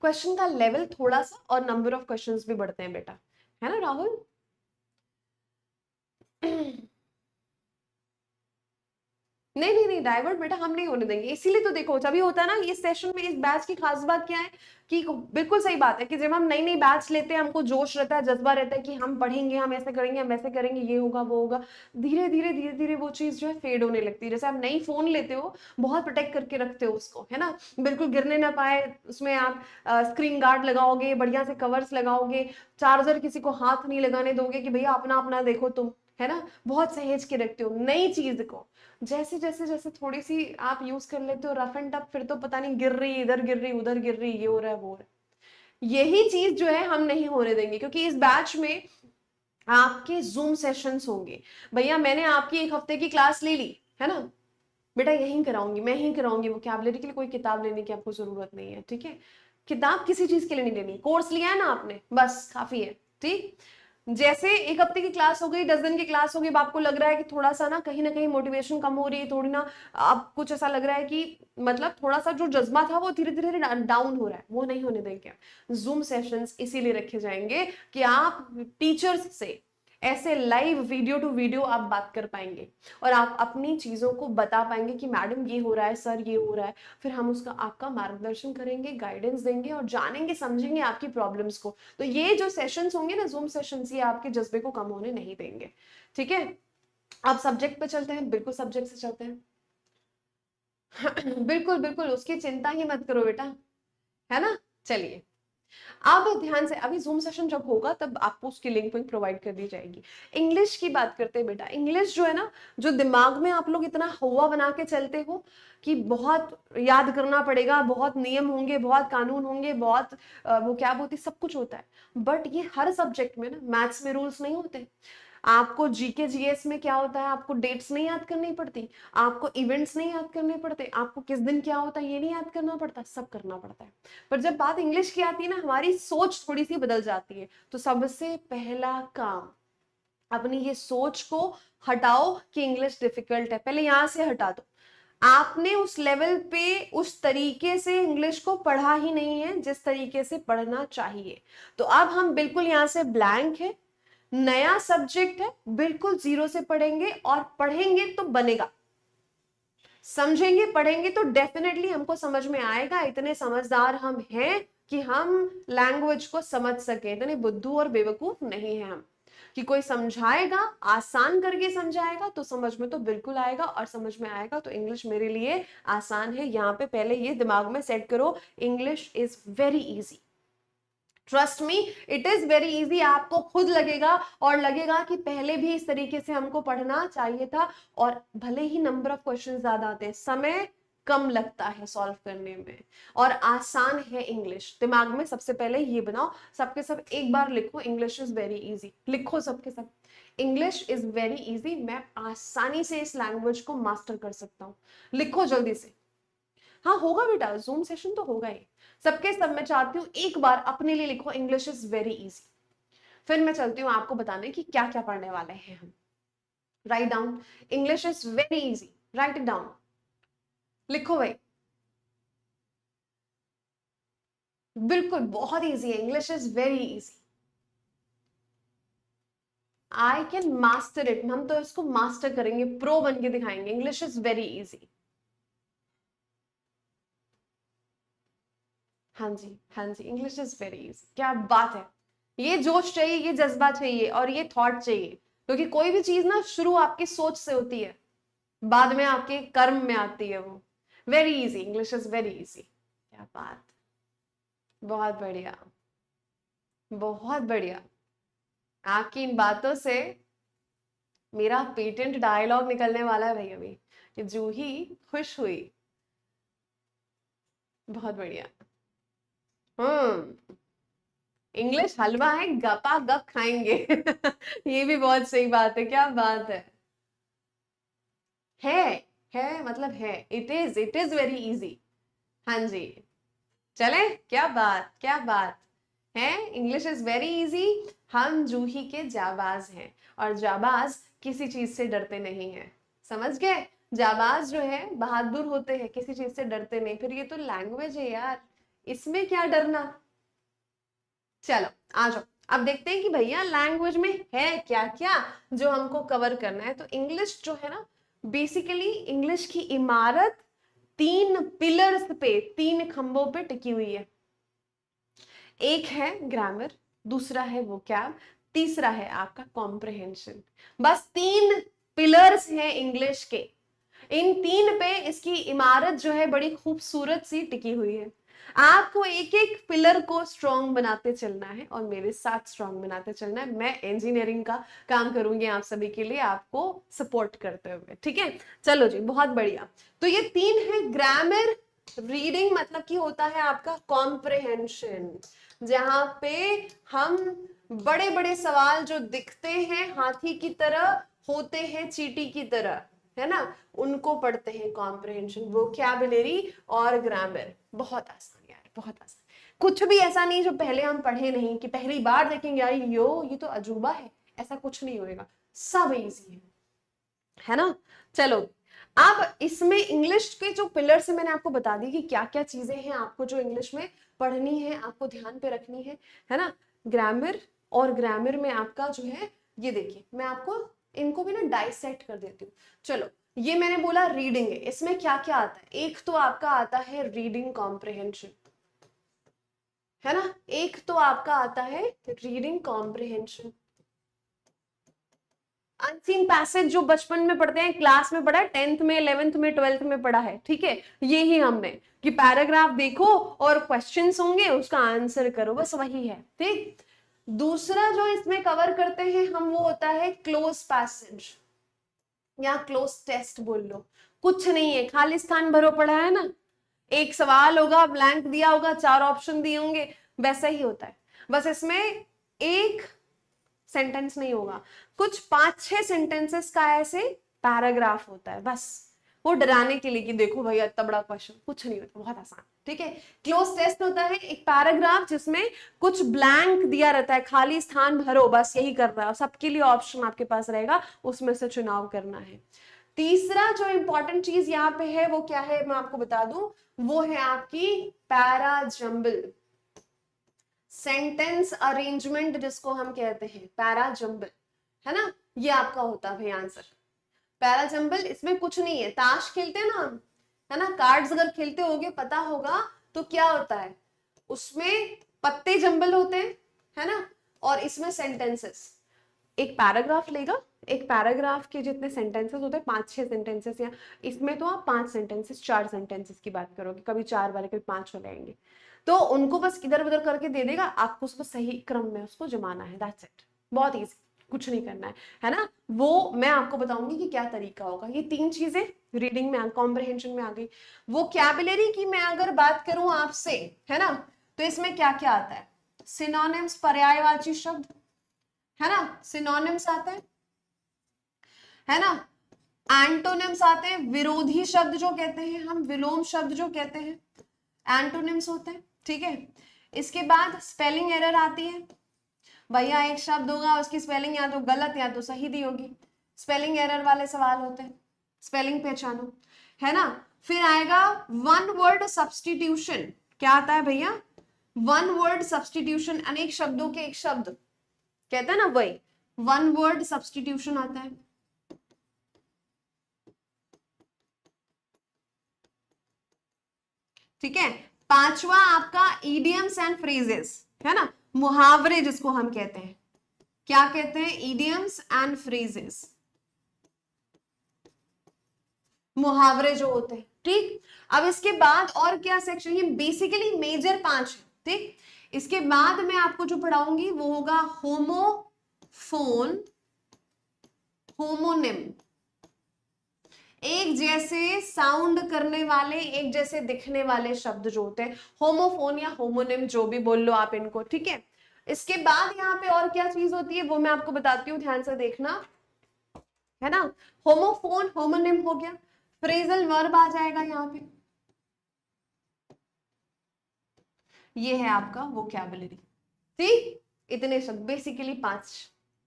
क्वेश्चन का लेवल थोड़ा सा और नंबर ऑफ क्वेश्चंस भी बढ़ते हैं बेटा, है ना राहुल। नहीं नहीं नहीं, डाइवर्ट बेटा हम नहीं होने देंगे। इसीलिए तो देखो, जब भी होता है ना इस सेशन में, इस बैच की खास बात क्या है कि बिल्कुल सही बात है कि जब हम नई नई बैच लेते हैं, हमको जोश रहता है, जज्बा रहता है कि हम पढ़ेंगे, हम ऐसे करेंगे, हम वैसे करेंगे, ये होगा वो होगा। धीरे धीरे धीरे धीरे वो चीज जो है फेड होने लगती है। जैसे आप नई फोन लेते हो, बहुत प्रोटेक्ट करके रखते हो उसको, है ना, बिल्कुल गिरने ना पाए, उसमें आप स्क्रीन गार्ड लगाओगे, बढ़िया से कवर्स लगाओगे, चार्जर किसी को हाथ नहीं लगाने दोगे कि भैया अपना अपना देखो तुम, है ना, बहुत सहेज के रखते हो नई चीज को। जैसे जैसे जैसे थोड़ी सी आप यूज कर लेते हो रफ एंड टफ, फिर तो पता नहीं गिर रही, इधर गिर रही, उधर गिर रही, ये हो रहा है वो हो रहा है। यही चीज जो है हम नहीं होने देंगे, क्योंकि इस बैच में आपके जूम सेशंस होंगे। भैया मैंने आपकी 1 हफ्ते की क्लास ले ली, है ना बेटा, यहीं कराऊंगी, मैं ही कराऊंगी। वोकैबुलरी के लिए कोई किताब लेने की आपको जरूरत नहीं है, ठीक है। किताब किसी चीज के लिए नहीं लेनी, कोर्स लिया है ना आपने, बस काफी है, ठीक। जैसे 1 हफ्ते की क्लास हो गई, 10 दिन की क्लास हो गई, अब आपको लग रहा है कि थोड़ा सा ना कहीं ना कहीं मोटिवेशन कम हो रही है, थोड़ी ना आप कुछ ऐसा लग रहा है कि मतलब थोड़ा सा जो जज्बा था वो धीरे धीरे डाउन हो रहा है, वो नहीं होने देंगे। जूम सेशंस इसीलिए रखे जाएंगे कि आप टीचर्स से ऐसे लाइव वीडियो टू वीडियो आप बात कर पाएंगे और आप अपनी चीजों को बता पाएंगे कि मैडम ये हो रहा है, सर ये हो रहा है। फिर हम उसका आपका मार्गदर्शन करेंगे, गाइडेंस देंगे और जानेंगे समझेंगे आपकी प्रॉब्लम्स को। तो ये जो सेशंस होंगे ना, जूम सेशंस, ये आपके जज्बे को कम होने नहीं देंगे, ठीक है। अब सब्जेक्ट पे चलते हैं, बिल्कुल सब्जेक्ट से चलते हैं। बिल्कुल बिल्कुल, उसकी चिंता ही मत करो बेटा, है ना। चलिए, अब ध्यान से, अभी जूम सेशन जब होगा तब आपको उसकी लिंक विंक प्रोवाइड कर दी जाएगी। इंग्लिश की बात करते हैं बेटा। इंग्लिश जो है ना, जो दिमाग में आप लोग इतना हुआ बना के चलते हो कि बहुत याद करना पड़ेगा, बहुत नियम होंगे, बहुत कानून होंगे, बहुत वो क्या बोलती, सब कुछ होता है। बट ये हर सब्जेक्ट में ना, मैथ्स में रूल्स नहीं होते। आपको जीके जीएस में क्या होता है, आपको डेट्स नहीं याद करनी पड़ती, आपको इवेंट्स नहीं याद करने पड़ते, आपको किस दिन क्या होता है ये नहीं याद करना पड़ता, सब करना पड़ता है। पर जब बात इंग्लिश की आती है ना, हमारी सोच थोड़ी सी बदल जाती है। तो सबसे पहला काम, अपनी ये सोच को हटाओ कि इंग्लिश डिफिकल्ट है, पहले यहां से हटा दो। आपने उस लेवल पे उस तरीके से इंग्लिश को पढ़ा ही नहीं है जिस तरीके से पढ़ना चाहिए। तो अब हम बिल्कुल यहां से ब्लैंक है, नया सब्जेक्ट है, बिल्कुल जीरो से पढ़ेंगे और पढ़ेंगे तो बनेगा। समझेंगे पढ़ेंगे तो डेफिनेटली हमको समझ में आएगा। इतने समझदार हम हैं कि हम लैंग्वेज को समझ सके, इतने बुद्धू और बेवकूफ नहीं है हम कि कोई समझाएगा, आसान करके समझाएगा तो समझ में तो बिल्कुल आएगा, और समझ में आएगा तो इंग्लिश मेरे लिए आसान है। यहाँ पे पहले ये दिमाग में सेट करो, English is very easy. Trust me, it is very easy. आपको खुद लगेगा और लगेगा कि पहले भी इस तरीके से हमको पढ़ना चाहिए था, और भले ही नंबर ऑफ क्वेश्चन ज्यादा आते हैं, समय कम लगता है सॉल्व करने में, और आसान है इंग्लिश। दिमाग में सबसे पहले ये बनाओ, सबके सब एक बार लिखो, इंग्लिश इज वेरी इजी। लिखो सबके सब, इंग्लिश इज वेरी इजी, मैं आसानी से इस लैंग्वेज को मास्टर कर सकता हूँ। लिखो जल्दी से। हाँ होगा बेटा, जूम सेशन तो होगा ही। सबके सब मैं चाहती हूँ एक बार अपने लिए लिखो, इंग्लिश इज वेरी इजी। फिर मैं चलती हूँ आपको बताने कि क्या क्या पढ़ने वाले हैं हम। Write down, English is very easy, right it down. लिखो भाई, बिल्कुल बहुत इजी है, English is very easy. I can master it, हम तो इसको मास्टर करेंगे, प्रो बन के दिखाएंगे। English is very easy. हाँ जी, हाँ जी, इंग्लिश इज वेरी इजी। क्या बात है, ये जोश चाहिए, ये जज्बा चाहिए, और ये थॉट चाहिए, क्योंकि कोई भी चीज ना शुरू आपकी सोच से होती है, बाद में आपके कर्म में आती है वो। Very easy, English is very easy. क्या बात, बहुत बढ़िया, बहुत बढ़िया। आपकी इन बातों से मेरा पेटेंट डायलॉग निकलने वाला है भाई अभी, कि जूही खुश हुई। बहुत बढ़िया। हम्म, इंग्लिश हलवा है, गपा गप खाएंगे। ये भी बहुत सही बात है, क्या बात है है मतलब है, इट इज वेरी इजी। हाँ जी, चले, क्या बात, क्या बात है, इंग्लिश इज वेरी इजी। हम जूही के जाबाज हैं, और जाबाज किसी चीज से डरते नहीं हैं, समझ गए। जाबाज जो है बहादुर होते हैं, किसी चीज से डरते नहीं। फिर ये तो लैंग्वेज है यार, इसमें क्या डरना। चलो आ जाओ, अब देखते हैं कि भैया लैंग्वेज में है क्या क्या जो हमको कवर करना है। तो इंग्लिश जो है ना, बेसिकली इंग्लिश की इमारत तीन पिलर्स पे, तीन खंभों पे टिकी हुई है। एक है ग्रामर, दूसरा है वोकैब, तीसरा है आपका कॉम्प्रिहेंशन। बस तीन पिलर्स हैं इंग्लिश के। इन तीन पे इसकी इमारत जो है बड़ी खूबसूरत सी टिकी हुई है। आपको एक एक पिलर को स्ट्रॉन्ग बनाते चलना है, और मेरे साथ स्ट्रॉन्ग बनाते चलना है। मैं इंजीनियरिंग का काम करूंगी आप सभी के लिए, आपको सपोर्ट करते हुए, ठीक है। चलो जी, बहुत बढ़िया। तो ये तीन है, ग्रामर, रीडिंग मतलब कि होता है आपका कॉम्प्रिहेंशन, जहां पे हम बड़े बड़े सवाल जो दिखते हैं हाथी की तरह, होते हैं चींटी की तरह, है ना, उनको पढ़ते हैं कॉम्प्रिहेंशन। वोकैबुलरी और ग्रामर बहुत आसान यार, बहुत आसान। कुछ भी ऐसा नहीं जो पहले हम पढ़े नहीं, कि पहली बार देखेंगे यार ये तो अजूबा है, ऐसा कुछ नहीं होएगा, सब इजी है ना। चलो, अब इसमें इंग्लिश के जो पिलर्स है मैंने आपको बता दी कि क्या क्या चीजें हैं आपको जो इंग्लिश में पढ़नी है, आपको ध्यान पे रखनी है ना। ग्रामर, और ग्रामर में आपका जो है, ये देखिए मैं आपको इनको भी ना डाइसेक्ट कर देती हूँ। चलो, ये मैंने बोला रीडिंग है, इसमें क्या क्या आता है। एक तो आपका आता है रीडिंग कॉम्प्रिहेंशन, है ना, एक तो आपका आता है रीडिंग कॉम्प्रिहेंशन। अनसीन पैसेज जो बचपन में पढ़ते हैं, क्लास में पढ़ा है, 10th में, 11th में, 12th में पढ़ा है, ठीक है। ये ही हमने, कि पैराग्राफ देखो और क्वेश्चंस होंगे, उसका आंसर करो, बस वही है, ठीक। दूसरा जो इसमें कवर करते हैं हम, वो होता है क्लोज पैसेज, या क्लोज टेस्ट बोल लो। कुछ नहीं है, खाली स्थान भरो पढ़ा है ना, एक सवाल होगा, ब्लैंक दिया होगा, चार ऑप्शन दिए होंगे, वैसा ही होता है। बस इसमें एक सेंटेंस नहीं होगा, कुछ 5-6 सेंटेंसेस का ऐसे पैराग्राफ होता है, बस वो डराने के लिए कि देखो भैया इतना बड़ा क्वेश्चन, कुछ नहीं होता, बहुत आसान, ठीक है। क्लोज टेस्ट होता है एक पैराग्राफ जिसमें कुछ ब्लैंक दिया रहता है, खाली स्थान भरो, बस यही करना है, सबके लिए ऑप्शन आपके पास रहेगा, उसमें से चुनाव करना है। तीसरा जो इंपॉर्टेंट चीज यहाँ पे है वो क्या है, मैं आपको बता दूं, वो है आपकी पैरा जंबल, सेंटेंस अरेंजमेंट जिसको हम कहते हैं पैरा जंबल, है ना, ये आपका होता है भाई आंसर। पैराजंबल इसमें कुछ नहीं है, ताश खेलते हैं ना हम, है ना, कार्ड्स अगर खेलते होगे पता होगा तो क्या होता है, उसमें पत्ते जंबल होते हैं, है ना, और इसमें सेंटेंसेस। एक पैराग्राफ लेगा, एक पैराग्राफ के जितने सेंटेंसेस होते हैं 5-6 सेंटेंसेस, या इसमें तो आप 5 सेंटेंसेस 4 सेंटेंसेस की बात करोगे, कभी 4 वाले कभी 5 वाले आएंगे, तो उनको बस इधर उधर करके दे देगा, आपको उसको सही क्रम में उसको जमाना है, दैट्स इट, बहुत ईजी, कुछ नहीं करना है ना। वो मैं आपको बताऊंगी कि क्या तरीका होगा। ये 3 चीजें रीडिंग में, कॉम्प्रिहेंशन में आ गई। वोकैबुलरी की मैं अगर बात करूं आपसे, है ना, तो इसमें क्या क्या आता है, सिनोनिम्स पर्यायवाची शब्द, है ना, सिनोनिम्स आते हैं, है ना, एंटोनिम्स आते हैं, विरोधी शब्द जो कहते हैं हम, विलोम शब्द जो कहते हैं, एंटोनिम्स होते हैं, ठीक है। इसके बाद स्पेलिंग एरर आती है, भैया एक शब्द होगा उसकी स्पेलिंग या तो गलत या तो सही दी होगी, स्पेलिंग एरर वाले सवाल होते हैं, स्पेलिंग पहचानो, है ना। फिर आएगा वन वर्ड सब्सटीट्यूशन, क्या आता है भैया, वन वर्ड सब्सटीट्यूशन, अनेक शब्दों के एक शब्द कहते हैं ना, वही वन वर्ड सब्सटीट्यूशन आता है। ठीक है, 5वां आपका इडियम्स एंड फ्रेजेस, है ना, मुहावरे जिसको हम कहते हैं, क्या कहते हैं, इडियम्स एंड फ्रेजेस, मुहावरे जो होते हैं, ठीक। अब इसके बाद और क्या सेक्शन, ये बेसिकली मेजर 5 है, ठीक। इसके बाद मैं आपको जो पढ़ाऊंगी वो होगा होमोफोन, होमोनिम, एक जैसे साउंड करने वाले, एक जैसे दिखने वाले शब्द जो होते हैं, होमोफोन या होमोनिम जो भी बोल लो आप इनको, ठीक है। इसके बाद यहाँ पे और क्या चीज होती है वो मैं आपको बताती हूँ, ध्यान से देखना, है ना। होमोफोन होमोनिम हो गया, फ्रेजल वर्ब आ जाएगा यहाँ पे, ये है आपका वोकैबुलरी, ठीक। इतने शब्द बेसिकली 5,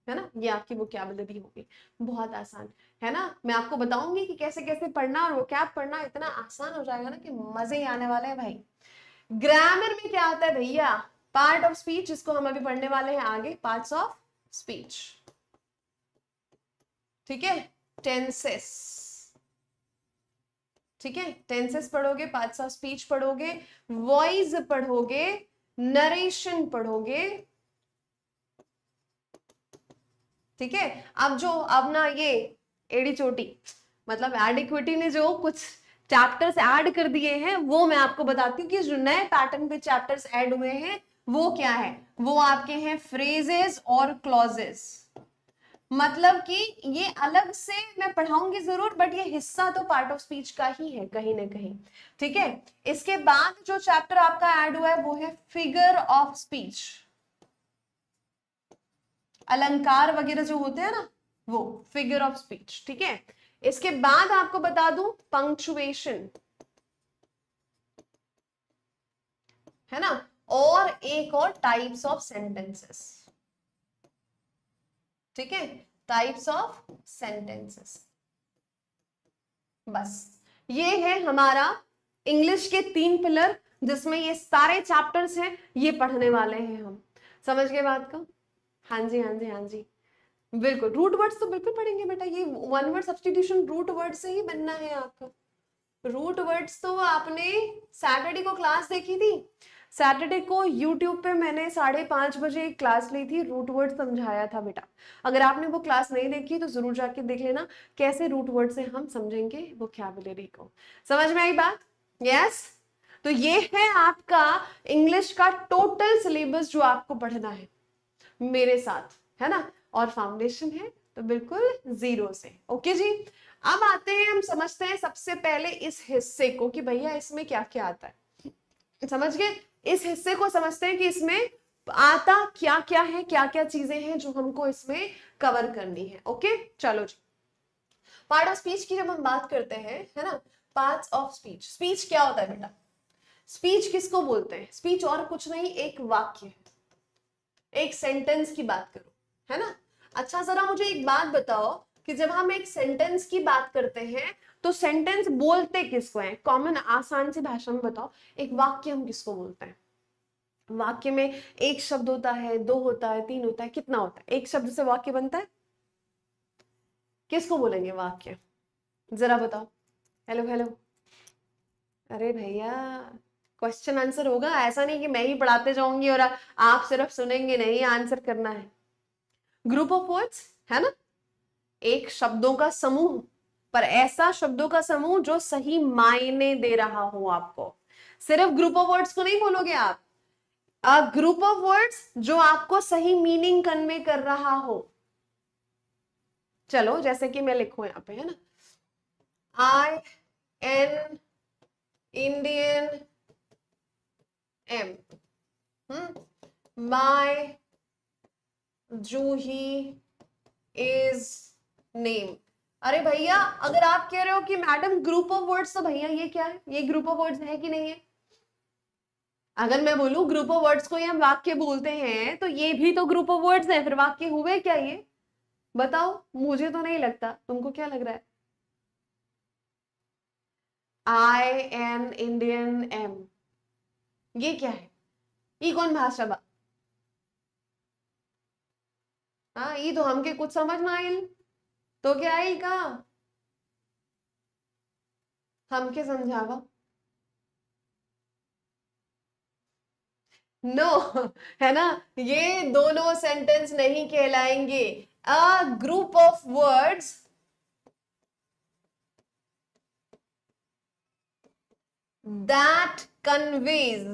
है ना, ये आपकी वोकैबुलरी होगी, बहुत आसान, है ना। मैं आपको बताऊंगी कि कैसे कैसे पढ़ना, और वोकैब पढ़ना इतना आसान हो जाएगा ना कि मजे ही आने वाले हैं भाई। ग्रामर में क्या आता है भैया, पार्ट ऑफ स्पीच, जिसको हम अभी पढ़ने वाले हैं आगे, पार्ट्स ऑफ स्पीच, ठीक है, टेंसेस, ठीक है, टेंसेस पढ़ोगे, पार्ट्स ऑफ स्पीच पढ़ोगे, वॉइस पढ़ोगे, नरेशन पढ़ोगे, ठीक है। अब ना ये एडी चोटी, मतलब एडिक्विटी ने जो कुछ चैप्टर्स ऐड कर दिए हैं वो मैं आपको बताती हूँ कि जो नए पैटर्न पे चैप्टर्स ऐड हुए हैं वो क्या है, वो आपके हैं फ्रेजेस और क्लॉजेस। मतलब कि ये अलग से मैं पढ़ाऊंगी जरूर, बट ये हिस्सा तो पार्ट ऑफ स्पीच का ही है कहीं ना कहीं, ठीक है। इसके बाद जो चैप्टर आपका ऐड हुआ है वो है फिगर ऑफ स्पीच, अलंकार वगैरह जो होते हैं ना, वो फिगर ऑफ स्पीच, ठीक है। इसके बाद आपको बता दूं पंक्चुएशन, है ना, और एक और टाइप्स ऑफ सेंटेंसेस, ठीक है, टाइप्स ऑफ सेंटेंसेस। बस ये है हमारा इंग्लिश के 3 पिलर, जिसमें ये सारे चैप्टर्स हैं, ये पढ़ने वाले हैं हम, समझ गए बात का। हाँ जी हाँ जी हाँ जी, बिल्कुल। रूट वर्ड्स तो बिल्कुल पढ़ेंगे बेटा, ये one word substitution root word से ही बनना है आपका। रूट वर्ड्स तो आपने सैटरडे को क्लास देखी थी, सैटरडे को यूट्यूब पे मैंने 5:30 बजे एक क्लास ली थी, रूट वर्ड समझाया था बेटा। अगर आपने वो क्लास नहीं देखी तो जरूर जाके देख लेना, कैसे रूट वर्ड से हम समझेंगे वोकैबुलरी को। समझ में आई बात? यस। तो ये है आपका इंग्लिश का टोटल सिलेबस जो आपको पढ़ना है मेरे साथ, है ना। और फाउंडेशन है तो बिल्कुल 0 से, ओके जी। अब आते हैं, हम समझते हैं सबसे पहले इस हिस्से को कि भैया इसमें क्या क्या आता है, समझ गए। इस हिस्से को समझते हैं कि इसमें आता क्या क्या है, क्या क्या चीजें हैं जो हमको इसमें कवर करनी है, ओके। चलो जी, पार्ट ऑफ स्पीच की जब हम बात करते हैं, है ना, पार्ट्स ऑफ स्पीच, स्पीच क्या होता है बेटा, स्पीच किसको बोलते हैं, स्पीच और कुछ नहीं, एक वाक्य, एक सेंटेंस की बात करो, है ना। अच्छा जरा मुझे एक बात बताओ कि जब हम एक सेंटेंस की बात करते हैं तो सेंटेंस बोलते किसको हैं, कॉमन आसान सी भाषा में बताओ, एक वाक्य हम किसको बोलते हैं। वाक्य में एक शब्द होता है, 2 होता है, 3 होता है, कितना होता है, एक शब्द से वाक्य बनता है, किसको बोलेंगे वाक्य, जरा बताओ। Hello hello. अरे भैया, क्वेश्चन आंसर होगा, ऐसा नहीं कि मैं ही पढ़ाते जाऊंगी और आप सिर्फ सुनेंगे, नहीं आंसर करना है। ग्रुप ऑफ वर्ड्स है ना, एक शब्दों का समूह, पर ऐसा शब्दों का समूह जो सही मायने दे रहा हो आपको। सिर्फ ग्रुप ऑफ वर्ड्स को नहीं बोलोगे आप, अ ग्रुप ऑफ वर्ड्स जो आपको सही मीनिंग कन्वे कर रहा हो। चलो जैसे कि मैं लिखूं यहां पे, है ना, I an Indian am, my Juhi is name. अरे भैया, अगर आप कह रहे हो कि मैडम ग्रुप ऑफ वर्ड्स, तो भैया ये क्या है, ये ग्रुप ऑफ वर्ड्स है कि नहीं है? अगर मैं बोलूं ग्रुप ऑफ वर्ड्स को हम वाक्य बोलते हैं, तो ये भी तो ग्रुप ऑफ वर्ड्स है, फिर वाक्य हुए क्या ये? बताओ, मुझे तो नहीं लगता, तुमको क्या लग रहा है? आई एन इंडियन एम, ये क्या है? ये कौन भाषा बा? हाँ, ये तो हमके कुछ समझ ना आइल, तो क्या आइल का? हमके समझावा। नो है ना, ये दोनों सेंटेंस नहीं कहलाएंगे। A group of words that conveys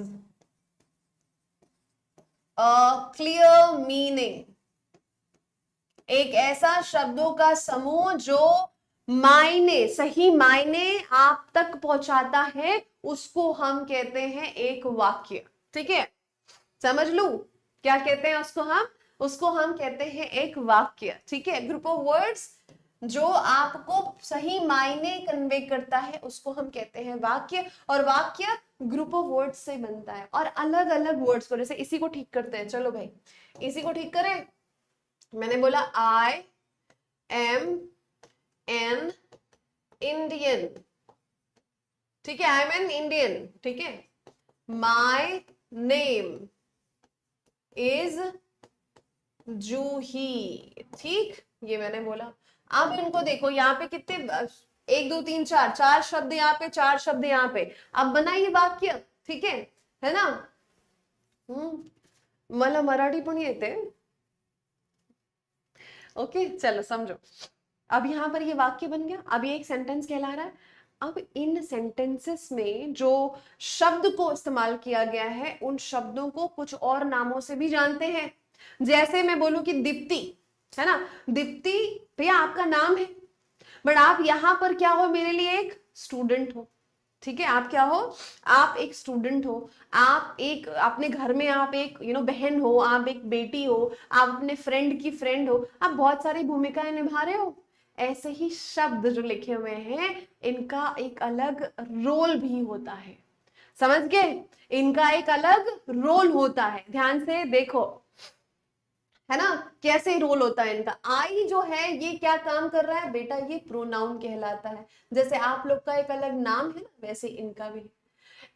a clear meaning, एक ऐसा शब्दों का समूह जो मायने, सही मायने आप तक पहुंचाता है, उसको हम कहते हैं एक वाक्य। ठीक है, समझ लू, क्या कहते हैं उसको हम? उसको हम कहते हैं एक वाक्य। ठीक है, ग्रुप ऑफ वर्ड्स जो आपको सही मायने कन्वे करता है, उसको हम कहते हैं वाक्य। और वाक्य ग्रुप ऑफ वर्ड्स से बनता है, और अलग अलग वर्ड्स को, जैसे इसी को ठीक करते हैं, चलो भाई इसी को ठीक करें। मैंने बोला आई एम एन इंडियन, ठीक है, आई एम एन इंडियन, ठीक है, माई नेम इज जूही, ठीक, ये मैंने बोला। अब इनको देखो, यहाँ पे कितने, एक दो तीन चार, चार शब्द यहाँ पे, चार शब्द यहाँ पे, अब बनाइए वाक्य। ठीक है ना? मला मराठी पण येते। ओके, चलो समझो। अब यहाँ पर ये वाक्य बन गया, अब ये एक सेंटेंस कहला रहा है। अब इन सेंटेंसेस में जो शब्द को इस्तेमाल किया गया है, उन शब्दों को कुछ और नामों से भी जानते हैं। जैसे मैं बोलूं कि दीप्ति, है ना, दीप्ति भैया आपका नाम है, बट आप यहां पर क्या हो मेरे लिए? एक स्टूडेंट हो। ठीक है, आप क्या हो? आप एक स्टूडेंट हो। आप एक अपने घर में आप एक बहन हो, आप एक बेटी हो, आप अपने फ्रेंड की फ्रेंड हो, आप बहुत सारी भूमिकाएं निभा रहे हो। ऐसे ही शब्द जो लिखे हुए हैं, इनका एक अलग रोल भी होता है। समझ गए? इनका एक अलग रोल होता है, ध्यान से देखो, है ना, कैसे रोल होता है इनका। आई जो है ये क्या काम कर रहा है बेटा? ये प्रोनाउन कहलाता है। जैसे आप लोग का एक अलग नाम है ना, वैसे इनका भी।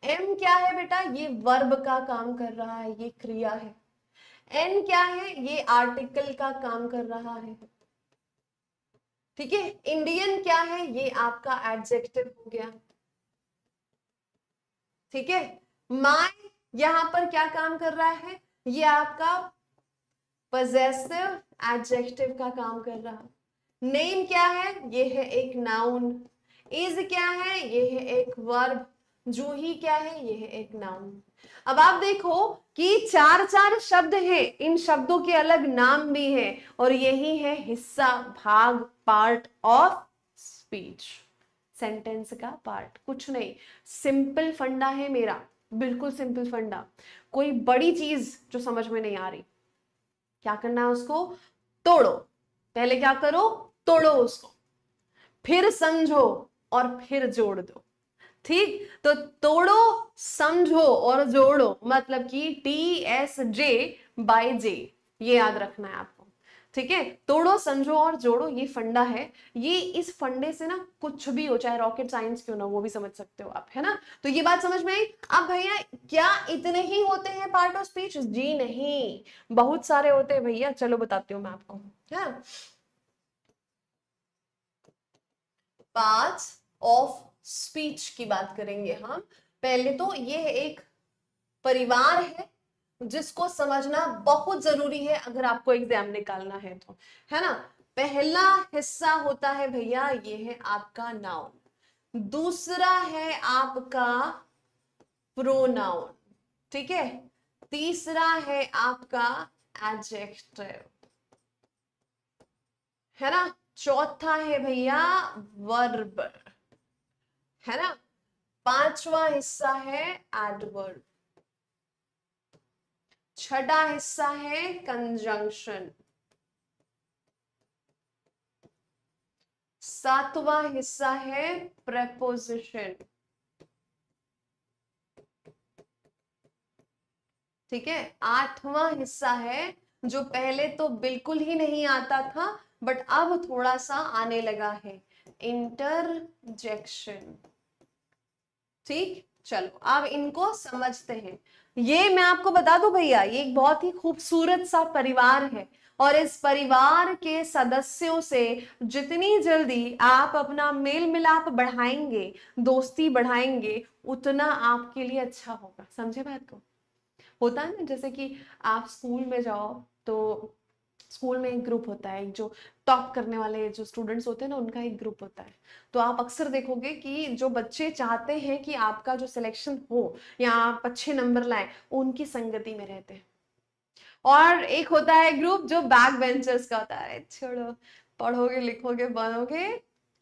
एम क्या है बेटा? ये वर्ब का काम कर रहा है, ये क्रिया है। एन क्या है? ये आर्टिकल का काम कर रहा है। ठीक है, इंडियन क्या है? ये आपका एडजेक्टिव हो गया। ठीक है, माय यहां पर क्या काम कर रहा है? ये आपका पजेसिव एडजेक्टिव का काम कर रहा। नेम क्या है? ये है एक नाउन। इज क्या है? ये है एक वर्ब। जूही क्या है? ये है एक नाउन। अब आप देखो कि चार चार शब्द हैं, इन शब्दों के अलग नाम भी हैं, और यही है हिस्सा, भाग, पार्ट ऑफ स्पीच। सेंटेंस का पार्ट कुछ नहीं, सिंपल फंडा है मेरा, बिल्कुल सिंपल फंडा। कोई बड़ी चीज जो समझ में नहीं आ रही, क्या करना है? उसको तोड़ो। पहले क्या करो? तोड़ो उसको, फिर समझो, और फिर जोड़ दो। ठीक, तो तोड़ो, समझो और जोड़ो, मतलब कि TSJ/J, ये याद रखना है आपको। ठीक है, तोड़ो, समझो और जोड़ो, ये फंडा है। ये इस फंडे से ना कुछ भी हो, चाहे रॉकेट साइंस क्यों ना, वो भी समझ सकते हो आप, है ना? तो ये बात समझ में आई। अब भैया क्या इतने ही होते हैं पार्ट ऑफ स्पीच? जी नहीं, बहुत सारे होते हैं भैया, चलो बताती हूँ मैं आपको। है पार्ट्स ऑफ स्पीच की बात करेंगे हम। पहले तो ये एक परिवार है जिसको समझना बहुत जरूरी है अगर आपको एग्जाम निकालना है तो, है ना। पहला हिस्सा होता है भैया, ये है आपका नाउन, दूसरा है आपका प्रोनाउन, ठीक है, तीसरा है आपका एडजेक्टिव, है ना, चौथा है भैया वर्ब, है ना, पांचवा हिस्सा है एडवर्ब, छठा हिस्सा है कंजंक्शन, सातवां हिस्सा है प्रेपोजिशन, ठीक है, आठवां हिस्सा है जो पहले तो बिल्कुल ही नहीं आता था बट अब थोड़ा सा आने लगा है, इंटरजेक्शन। ठीक, चलो अब इनको समझते हैं। ये मैं आपको बता दूं भैया, ये एक बहुत ही खूबसूरत सा परिवार है और इस परिवार के सदस्यों से जितनी जल्दी आप अपना मेल मिलाप बढ़ाएंगे, दोस्ती बढ़ाएंगे, उतना आपके लिए अच्छा होगा। समझे बात को? होता है ना, जैसे कि आप स्कूल में जाओ तो स्कूल में एक ग्रुप होता है, एक जो टॉप करने वाले जो स्टूडेंट्स होते हैं ना, उनका एक ग्रुप होता है। तो आप अक्सर देखोगे कि जो बच्चे चाहते हैं कि आपका जो सिलेक्शन हो या आप अच्छे नंबर लाएं, उनकी संगति में रहते हैं। और एक होता है ग्रुप जो बैक बेंचर्स का होता है, छोड़ो, पढ़ोगे लिखोगे बनोगे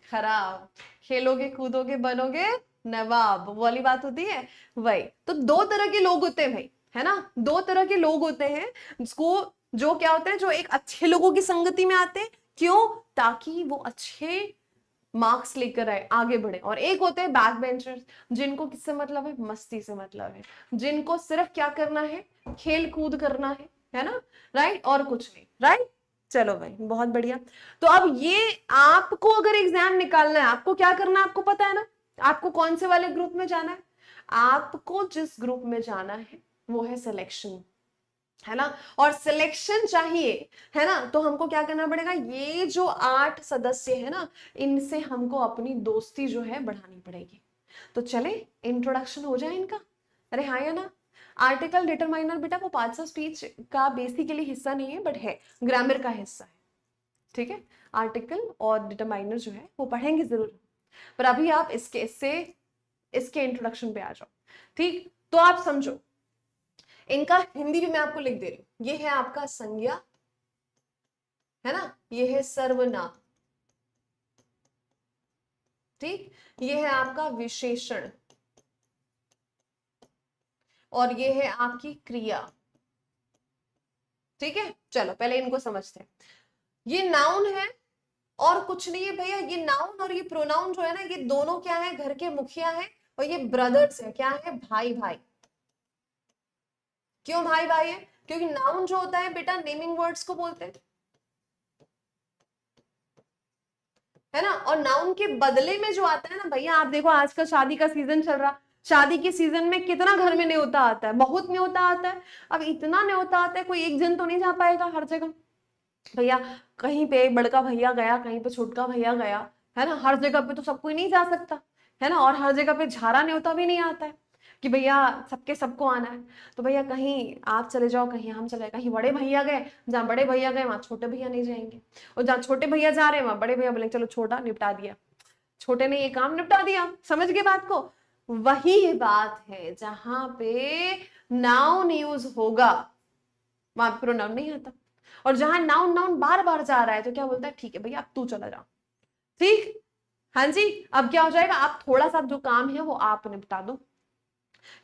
खराब, खेलोगे कूदोगे बनोगे नवाब, वो वाली बात होती है वही। तो दो तरह के लोग होते हैं भाई, है ना, दो तरह के लोग होते हैं जिसको, जो क्या होते हैं, जो एक अच्छे लोगों की संगति में आते हैं, क्यों? ताकि वो अच्छे मार्क्स लेकर आए, आगे बढ़े। और एक होते हैं बैक बेंचर्स, जिनको किससे मतलब है? मस्ती से मतलब है, जिनको सिर्फ क्या करना है? खेल कूद करना है ना, राइट, और कुछ नहीं, राइट। चलो भाई, बहुत बढ़िया। तो अब ये आपको अगर एग्जाम निकालना है, आपको क्या करना है? आपको पता है ना, आपको कौन से वाले ग्रुप में जाना है? आपको जिस ग्रुप में जाना है वो है सिलेक्शन, है ना। और सिलेक्शन चाहिए, है ना, तो हमको क्या करना पड़ेगा? ये जो 8 सदस्य है ना, इनसे हमको अपनी दोस्ती जो है बढ़ानी पड़ेगी। तो चले इंट्रोडक्शन हो जाए इनका। अरे हाँ या ना। आर्टिकल डिटरमाइनर बेटा वो पार्ट्स ऑफ स्पीच का बेसिकली हिस्सा नहीं है बट है, ग्रामर का हिस्सा है, ठीक है। आर्टिकल और डिटरमाइनर जो है वो पढ़ेंगे जरूर, पर अभी आप इसके इंट्रोडक्शन पे आ जाओ। ठीक, तो आप समझो, इनका हिंदी भी मैं आपको लिख दे रही हूं। ये है आपका संज्ञा, है ना, ये है सर्वनाम, ठीक, ये है आपका विशेषण, और ये है आपकी क्रिया, ठीक है। चलो पहले इनको समझते हैं। ये नाउन है और कुछ नहीं है भैया। ये नाउन और ये प्रोनाउन जो है ना, ये दोनों क्या है? घर के मुखिया है, और ये ब्रदर्स है। क्या है? भाई भाई। क्यों भाई भाई है? क्योंकि नाउन जो होता है बेटा नेमिंग वर्ड्स को बोलते हैं, है ना। और नाउन के बदले में जो आता है ना भैया, आप देखो आजकल शादी का सीजन चल रहा, शादी के सीजन में कितना घर में न्योता आता है, बहुत न्योता आता है। अब इतना न्योता आता है, कोई एक जन तो नहीं जा पाएगा हर जगह भैया। कहीं पे बड़का भैया गया, कहीं पे छोटका भैया गया, है ना, हर जगह पे तो सब कोई नहीं जा सकता, है ना। और हर जगह पे झारा न्योता भी नहीं आता है कि भैया सबके सबको आना है। तो भैया कहीं आप चले जाओ, कहीं हम चले, कहीं बड़े भैया गए, जहाँ बड़े भैया गए वहां छोटे भैया नहीं जाएंगे, और जहाँ छोटे भैया जा रहे हैं वहां बड़े भैया बोले चलो छोटा निपटा दिया, छोटे ने ये काम निपटा दिया। समझ गए बात को? वही बात है, जहां पे नाउन यूज होगा वहां प्रोनाउन नहीं आता। और जहां नाउन नाउन बार बार जा रहा है तो क्या बोलता है? ठीक है भैया अब तू चला जा, ठीक, हाँ जी। अब क्या हो जाएगा? आप थोड़ा सा जो काम है वो आप निपटा दो,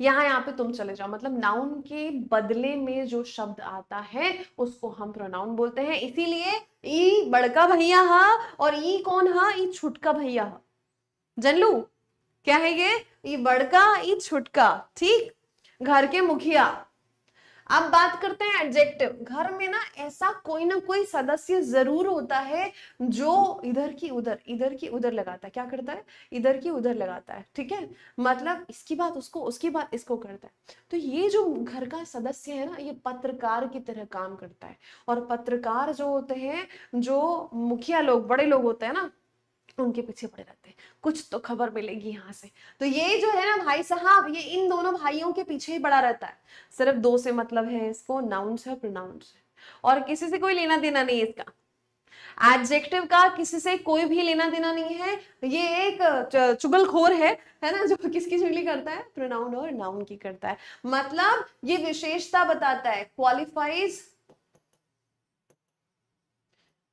यहाँ पे तुम चले जाओ। मतलब नाउन के बदले में जो शब्द आता है उसको हम प्रोनाउन बोलते हैं। इसीलिए ई बड़का भैया हा और ई कौन हा? ई छुटका भैया हा। जनलू क्या है ये? ई बड़का ई छुटका, ठीक, घर के मुखिया। अब बात करते हैं एडजेक्टिव। घर में ना कोई सदस्य जरूर होता है जो इधर की उधर लगाता है। क्या करता है? इधर की उधर लगाता है, ठीक है। मतलब इसकी बात उसको, उसकी बात इसको करता है। तो ये जो घर का सदस्य है ना, ये पत्रकार की तरह काम करता है। और पत्रकार जो होते हैं, जो मुखिया लोग, बड़े लोग होते हैं ना, उनके पीछे पड़े रहते हैं, कुछ तो खबर मिलेगी यहाँ से। तो ये जो है ना भाई साहब, ये इन दोनों भाइयों के पीछे ही पड़ा रहता है। सिर्फ दो से मतलब है इसको, नाउन से और प्रोनाउन से, और किसी से कोई लेना देना नहीं है इसका। एडजेक्टिव का किसी से कोई भी लेना देना नहीं है। ये एक चुगलखोर है ना, जो किसकी चुगली करता है, प्रोनाउन और नाउन की करता है। मतलब ये विशेषता बताता है, क्वालिफाइज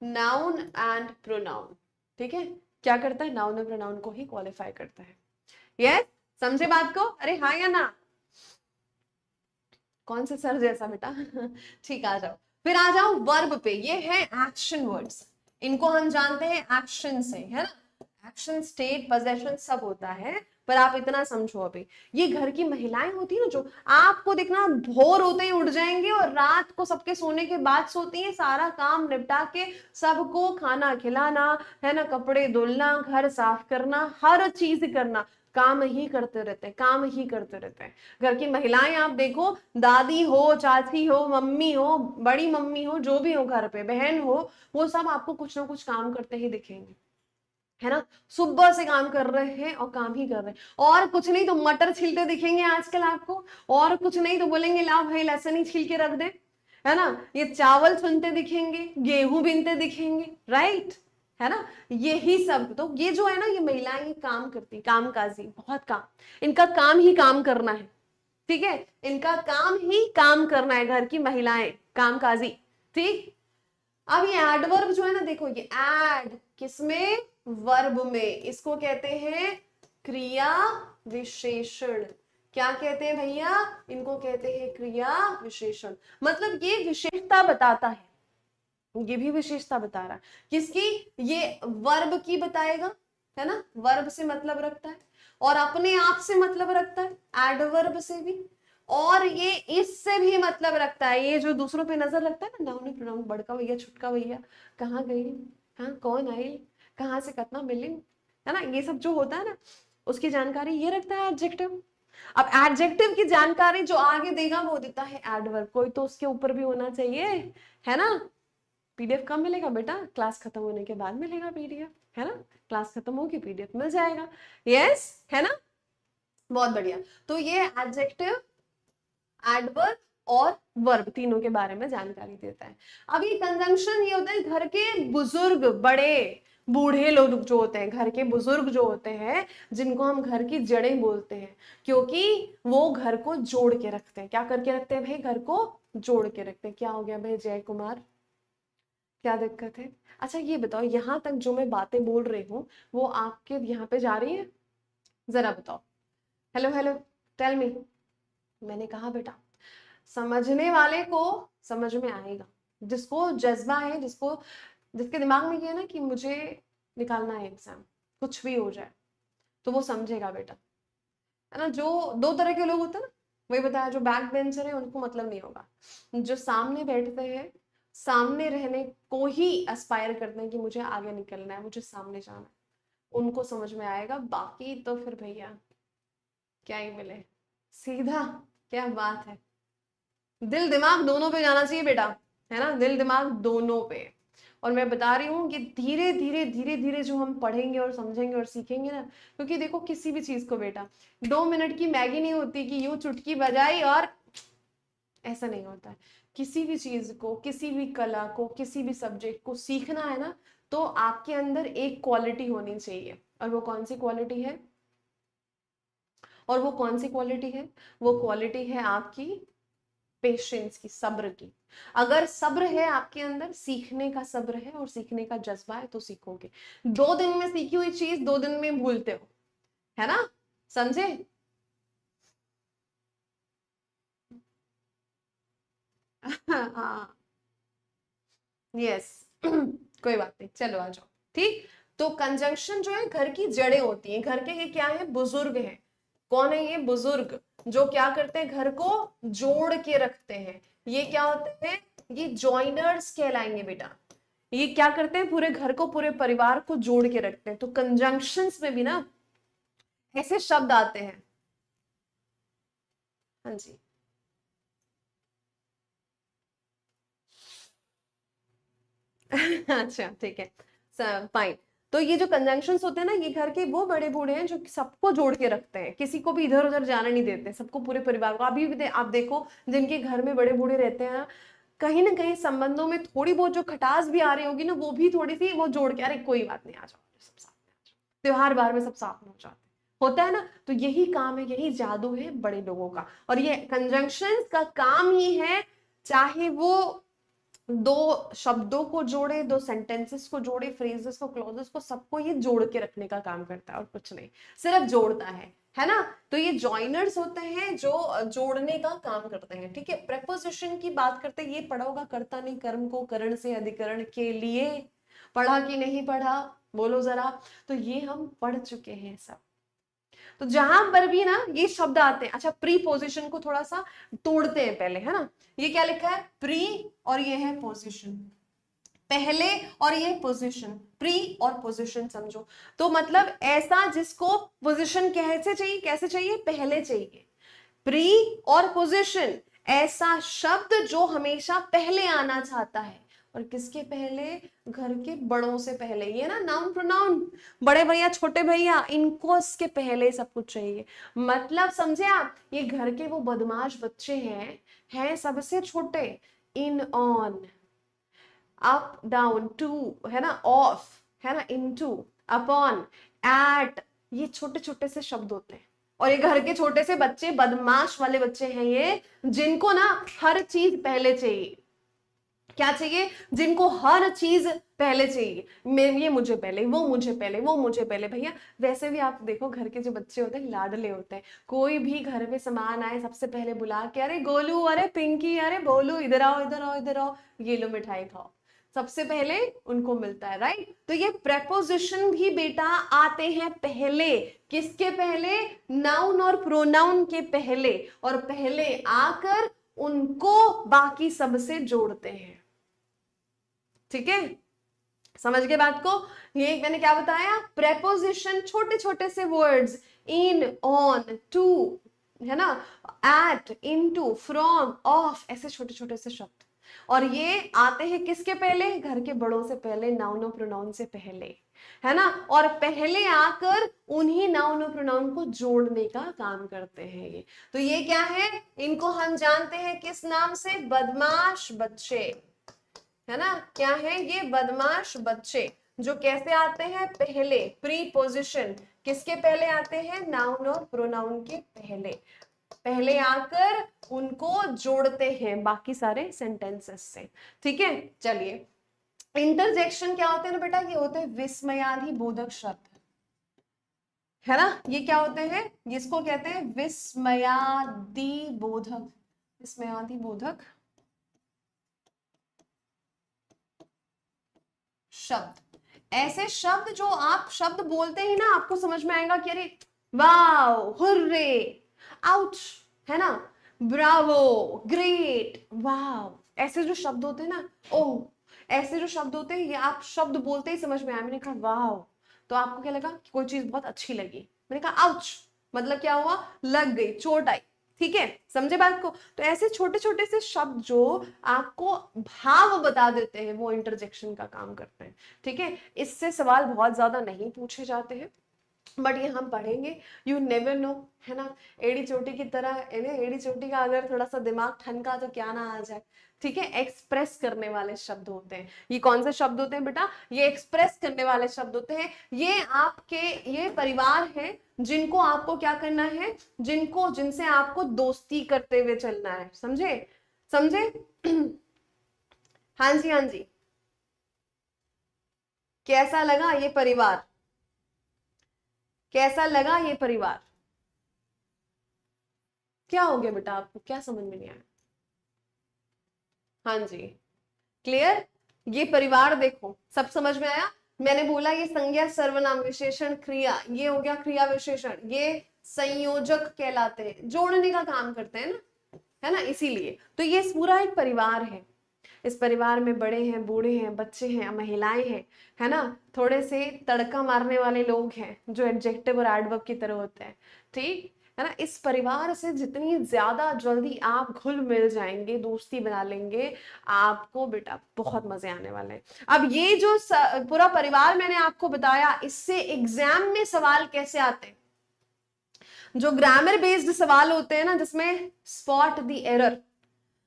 नाउन एंड प्रोनाउन। ठीक है, क्या करता है, नाउन और प्रोनाउन को ही क्वालिफाई करता है। यस, समझे बात को? अरे हाँ या ना? कौन से सर जैसा बेटा? ठीक, आ जाओ। फिर आ जाओ वर्ब पे। ये है एक्शन वर्ड्स, इनको हम जानते हैं एक्शन से, है ना। एक्शन, स्टेट, पोजेशन सब होता है, पर आप इतना समझो अभी, ये घर की महिलाएं होती है ना, जो आपको देखना भोर होते ही उठ जाएंगे और रात को सबके सोने के बाद सोती हैं, सारा काम निपटा के सबको खाना खिलाना, है ना, कपड़े धुलना, घर साफ करना, हर चीज करना, काम ही करते रहते हैं, काम ही करते रहते हैं। घर की महिलाएं आप देखो, दादी हो, चाची हो, मम्मी हो, बड़ी मम्मी हो, जो भी हो घर पे, बहन हो, वो सब आपको कुछ ना कुछ काम करते ही दिखेंगे, है ना। सुबह से काम कर रहे हैं और काम ही कर रहे हैं, और कुछ नहीं तो मटर छीलते दिखेंगे आजकल आपको, और कुछ नहीं तो बोलेंगे लाओ भाई लहसुन ही छील के रख दे, है ना। ये चावल चुनते दिखेंगे, गेहूं बीनते दिखेंगे, राइट, है ना। यही सब, तो ये जो है ना, ये महिलाएं काम करती, कामकाजी, बहुत काम, इनका काम ही काम करना है। ठीक है, इनका काम ही काम करना है, घर की महिलाएं कामकाजी। ठीक, अब ये एडवर्ब जो है ना, देखो ये एड किसमें, वर्ब में, इसको कहते हैं क्रिया विशेषण। क्या कहते हैं भैया, इनको कहते हैं क्रिया विशेषण। मतलब ये विशेषता बताता है, ये भी विशेषता बता रहा है किसकी, ये वर्ब की बताएगा, है ना, वर्ब से मतलब रखता है, और अपने आप से मतलब रखता है एडवर्ब से भी, और ये इससे भी मतलब रखता है, ये जो दूसरों पे नजर रखता है ना, नाउन प्रोनाउन, बड़का भैया छुटका भैया, कहाँ गई, हाँ कौन आई, कहाँ से कितना मिलिंग, है ना, ये सब जो होता है ना, उसकी जानकारी ये रखता है एडजेक्टिव। अब एडजेक्टिव की जानकारी जो आगे देगा वो देता है एडवर्ब, कोई तो उसके ऊपर भी होना चाहिए, है ना। पीडीएफ कब मिलेगा बेटा, क्लास खत्म होने के बाद मिलेगा पीडीएफ, है ना, क्लास खत्म होगी पीडीएफ मिल जाएगा। यस, है ना, बहुत बढ़िया। तो ये एडजेक्टिव, एडवर्ब और वर्ब तीनों के बारे में जानकारी देता है। अब ये कंजंक्शन ये होता है, घर के बुजुर्ग, बड़े बूढ़े लोग जो होते हैं, घर के बुजुर्ग जो होते हैं, जिनको हम घर की जड़ें बोलते हैं, क्योंकि वो घर को जोड़ के रखते हैं। क्या करके रखते हैं भाई, घर को जोड़ के रखते हैं। क्या हो गया भाई जय कुमार, क्या दिक्कत है? अच्छा ये बताओ, यहाँ तक जो मैं बातें बोल रही हूँ वो आपके यहाँ पे जा रही है? जरा बताओ, हेलो हेलो, टेल मी। मैंने कहा बेटा, समझने वाले को समझ में आएगा, जिसको जज्बा है, जिसको, जिसके दिमाग में ये है ना कि मुझे निकालना है एग्जाम, कुछ भी हो जाए, तो वो समझेगा बेटा, है ना। जो दो तरह के लोग होते हैं ना, वही बताया, जो बैक बेंचर है उनको मतलब नहीं होगा, जो सामने बैठते हैं, सामने रहने को ही एस्पायर करते हैं कि मुझे आगे निकलना है, मुझे सामने जाना है, उनको समझ में आएगा। बाकी तो फिर भैया क्या ही मिले, सीधा, क्या बात है। दिल दिमाग दोनों पे जाना चाहिए बेटा, है ना, दिल दिमाग दोनों पे। और मैं बता रही हूँ कि धीरे धीरे धीरे धीरे जो हम पढ़ेंगे और समझेंगे और सीखेंगे ना, क्योंकि देखो किसी भी चीज को बेटा 2 मिनट की मैगी नहीं होती कि यूं चुटकी बजाई और, ऐसा नहीं होता है। किसी भी चीज को, किसी भी कला को, किसी भी सब्जेक्ट को सीखना है ना, तो आपके अंदर एक क्वालिटी होनी चाहिए, और वो कौन सी क्वालिटी है, और वो कौन सी क्वालिटी है, वो क्वालिटी है आपकी पेशेंस की, सब्र की। अगर सब्र है आपके अंदर, सीखने का सब्र है और सीखने का जज्बा है, तो सीखोगे। 2 दिन में सीखी हुई चीज 2 दिन में भूलते हो, है ना, समझे? हाँ, यस। कोई बात नहीं, चलो आ जाओ। ठीक, तो कंजंक्शन जो है घर की जड़ें होती हैं, घर के ये क्या है, बुजुर्ग हैं। कौन है ये बुजुर्ग, जो क्या करते हैं, घर को जोड़ के रखते हैं। ये क्या होते हैं, ये जॉइनर्स कहलाएंगे बेटा। ये क्या करते हैं, पूरे घर को, पूरे परिवार को जोड़ के रखते हैं। तो कंजंक्शंस में भी ना ऐसे शब्द आते हैं। हाँ जी। अच्छा ठीक है, फाइन। तो ये जो कंजंक्शंस होते हैं ना, ये घर के वो बड़े बूढ़े हैं जो सबको जोड़ के रखते हैं, किसी को भी इधर उधर जाने नहीं देते, सबको, पूरे परिवार को। अभी भी आप देखो जिनके घर में बड़े बूढ़े रहते हैं कहीं ना कहीं संबंधों में थोड़ी बहुत जो खटास भी आ रही होगी ना, वो भी थोड़ी सी वो जोड़ के, अरे कोई बात नहीं, आ जाओ सब साथ में, आ जाओ, त्योहार बार में सब साथ में हो जाते हैं, होता है ना। तो यही काम है, यही जादू है बड़े लोगों का। और ये कंजंक्शंस का काम ही है, चाहे वो दो शब्दों को जोड़े, दो सेंटेंसेस को जोड़े, फ्रेजेस को, क्लॉजेस को, सबको ये जोड़ के रखने का काम करता है और कुछ नहीं, सिर्फ जोड़ता है ना। तो ये जॉइनर्स होते हैं जो जोड़ने का काम करते हैं, ठीक है। प्रेपोजिशन की बात करते हैं, ये पढ़ा होगा, कर्ता ने कर्म को करण से अधिकरण के लिए, पढ़ा कि नहीं पढ़ा, बोलो जरा। तो ये हम पढ़ चुके हैं सब। तो जहां पर भी ना ये शब्द आते हैं, अच्छा प्रीपोजिशन को थोड़ा सा तोड़ते हैं पहले, है ना। ये क्या लिखा है, प्री और ये है पोजिशन, पहले और ये पोजीशन, प्री और पोजीशन समझो। तो मतलब ऐसा जिसको पोजीशन कैसे चाहिए, कैसे चाहिए, पहले चाहिए। प्री और पोजीशन, ऐसा शब्द जो हमेशा पहले आना चाहता है, और किसके पहले, घर के बड़ों से पहले। ये ना नाउन प्रोनाउन, बड़े भैया छोटे भैया, इनको इसके पहले सब कुछ चाहिए। मतलब समझे आप, ये घर के वो बदमाश बच्चे हैं सबसे छोटे, इन, ऑन, अप डाउन, टू, है ना, ऑफ, है ना, इनटू, अपॉन, एट, ये छोटे छोटे से शब्द होते हैं। और ये घर के छोटे से बच्चे, बदमाश वाले बच्चे हैं ये, जिनको ना हर चीज पहले चाहिए। क्या चाहिए, जिनको हर चीज पहले चाहिए, ये मुझे पहले, वो मुझे पहले, वो मुझे पहले। भैया वैसे भी आप देखो, घर के जो बच्चे होते हैं लाडले होते हैं, कोई भी घर में सामान आए सबसे पहले बुला के, अरे गोलू, अरे पिंकी, अरे बोलू, इधर आओ, इधर आओ, इधर आओ, ये लो मिठाई खाओ, सबसे पहले उनको मिलता है, राइट। तो ये प्रेपोजिशन भी बेटा आते हैं पहले, किसके पहले, नाउन और प्रोनाउन के पहले, और पहले आकर उनको बाकी सबसे जोड़ते हैं, ठीक है। समझ गए बात को। ये मैंने क्या बताया, प्रेपोजिशन छोटे छोटे से वर्ड्स, इन, ऑन, टू, है ना, एट, इनटू, फ्रॉम, ऑफ, ऐसे छोटे छोटे से शब्द, और ये आते हैं किसके पहले, घर के बड़ों से पहले, नाउन और प्रोनाउन से पहले, है ना। और पहले आकर उन्हीं नाउन और प्रोनाउन को जोड़ने का काम करते हैं ये। तो ये क्या है, इनको हम जानते हैं किस नाम से, बदमाश बच्चे, है ना। क्या है ये, बदमाश बच्चे, जो कैसे आते हैं, पहले, प्रीपोजिशन, किसके पहले आते हैं, नाउन और प्रोनाउन के पहले, पहले आकर उनको जोड़ते हैं बाकी सारे सेंटेंसेस से, ठीक है। चलिए, इंटरजेक्शन क्या होते हैं ना बेटा, ये होते हैं विस्मयादि बोधक शब्द, है ना। ये क्या होते हैं, इसको कहते हैं विस्मयादि बोधक, विस्मयादि बोधक शब्द। ऐसे शब्द जो आप शब्द बोलते ही ना आपको समझ में आएगा कि अरे वाओ, हुर्रे, आउच, है ना, ब्रावो, ग्रेट, वाओ, ऐसे जो शब्द होते हैं ना, ओह, ऐसे जो शब्द होते हैं, ये आप शब्द बोलते ही समझ में आया। मैंने कहा वाओ, तो आपको क्या लगा कि कोई चीज बहुत अच्छी लगी। मैंने कहा आउच, मतलब क्या हुआ, लग गई, चोट आई, ठीक है, समझे बात को। तो ऐसे छोटे छोटे से शब्द जो आपको भाव बता देते हैं, वो इंटरजेक्शन का काम करते हैं, ठीक है। इससे सवाल बहुत ज्यादा नहीं पूछे जाते हैं, बट ये हम पढ़ेंगे, यू नेवर नो, है ना। एड़ी चोटी की तरह, एड़ी चोटी का अगर थोड़ा सा दिमाग ठनका तो क्या ना आ जाए, ठीक है। एक्सप्रेस करने वाले शब्द होते हैं ये। कौन से शब्द होते हैं बेटा, ये एक्सप्रेस करने वाले शब्द होते हैं। ये आपके, ये परिवार है जिनको आपको क्या करना है, जिनको, जिनसे आपको दोस्ती करते हुए चलना है, समझे, समझे। हाँ जी, हाँ जी, कैसा लगा ये परिवार, कैसा लगा ये परिवार, क्या हो गया बेटा, आपको क्या समझ में नहीं आया। हाँ जी, क्लियर। ये परिवार देखो, सब समझ में आया। मैंने बोला ये संज्ञा, सर्वनाम, विशेषण, क्रिया, ये हो गया क्रिया विशेषण, ये संयोजक कहलाते हैं, जोड़ने का काम करते हैं ना, है ना। इसीलिए तो ये पूरा एक परिवार है। इस परिवार में बड़े हैं, बूढ़े हैं, बच्चे हैं, महिलाएं हैं, है ना। थोड़े से तड़का मारने वाले लोग हैं जो एडजेक्टिव और एडवर्ब की तरह होते हैं, ठीक। है ना। इस परिवार से जितनी ज्यादा जल्दी आप घुल मिल जाएंगे, दोस्ती बना लेंगे, आपको बेटा बहुत मजे आने वाले हैं। अब ये जो पूरा परिवार मैंने आपको बताया, इससे एग्जाम में सवाल कैसे आते हैं, जो ग्रामर बेस्ड सवाल होते हैं ना, जिसमें स्पॉट द एरर,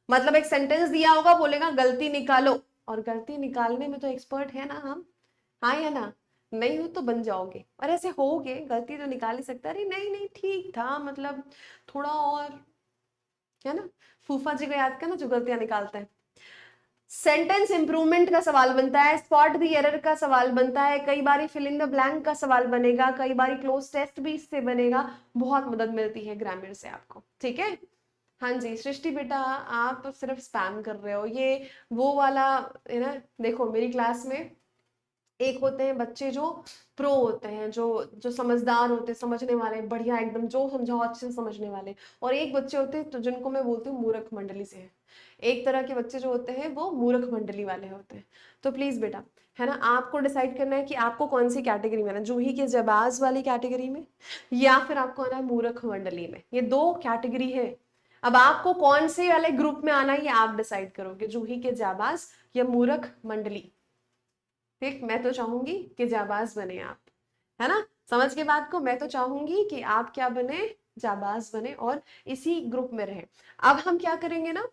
मतलब एक सेंटेंस दिया होगा, बोलेगा गलती निकालो, और गलती निकालने में तो एक्सपर्ट है ना हम, हाँ या ना, नहीं हो तो बन जाओगे, और ऐसे होगे, गलती तो निकाल ही सकता, अरे नहीं नहीं ठीक था, मतलब थोड़ा और, है ना। फूफा जी को याद करना जो गलतियां निकालते हैं। सेंटेंस इंप्रूवमेंट का सवाल बनता है, स्पॉट द एरर का सवाल बनता है, कई बार फिल इन द ब्लैंक का सवाल बनेगा, कई बार क्लोज टेस्ट भी इससे बनेगा। बहुत मदद मिलती है ग्रामर से आपको, ठीक है। हाँ जी सृष्टि बेटा, आप सिर्फ स्पैम कर रहे हो, ये वो वाला है ना। देखो मेरी क्लास में एक होते हैं बच्चे जो प्रो होते हैं, जो जो समझदार होते हैं, समझने वाले, बढ़िया एकदम, जो समझाओ अच्छे से समझने वाले, और एक बच्चे होते हैं तो जिनको मैं बोलती हूँ मूर्ख मंडली से है। एक तरह के बच्चे जो होते हैं वो मूर्ख मंडली वाले होते हैं। तो प्लीज बेटा, है ना, आपको डिसाइड करना है कि आपको कौन सी कैटेगरी में ना, जूही के जबाज वाली कैटेगरी में, या फिर आपको आना है मूर्ख मंडली में। ये दो कैटेगरी है। अब आपको कौन से वाले ग्रुप में आना है ये आप डिसाइड करोगे, जूही के जाबाज या मूर्ख मंडली। ठीक, मैं तो चाहूंगी कि जाबाज बने आप, है ना। समझ के बात को, मैं तो चाहूंगी कि आप क्या बने, जाबाज बने, और इसी ग्रुप में रहे। अब हम क्या करेंगे ना,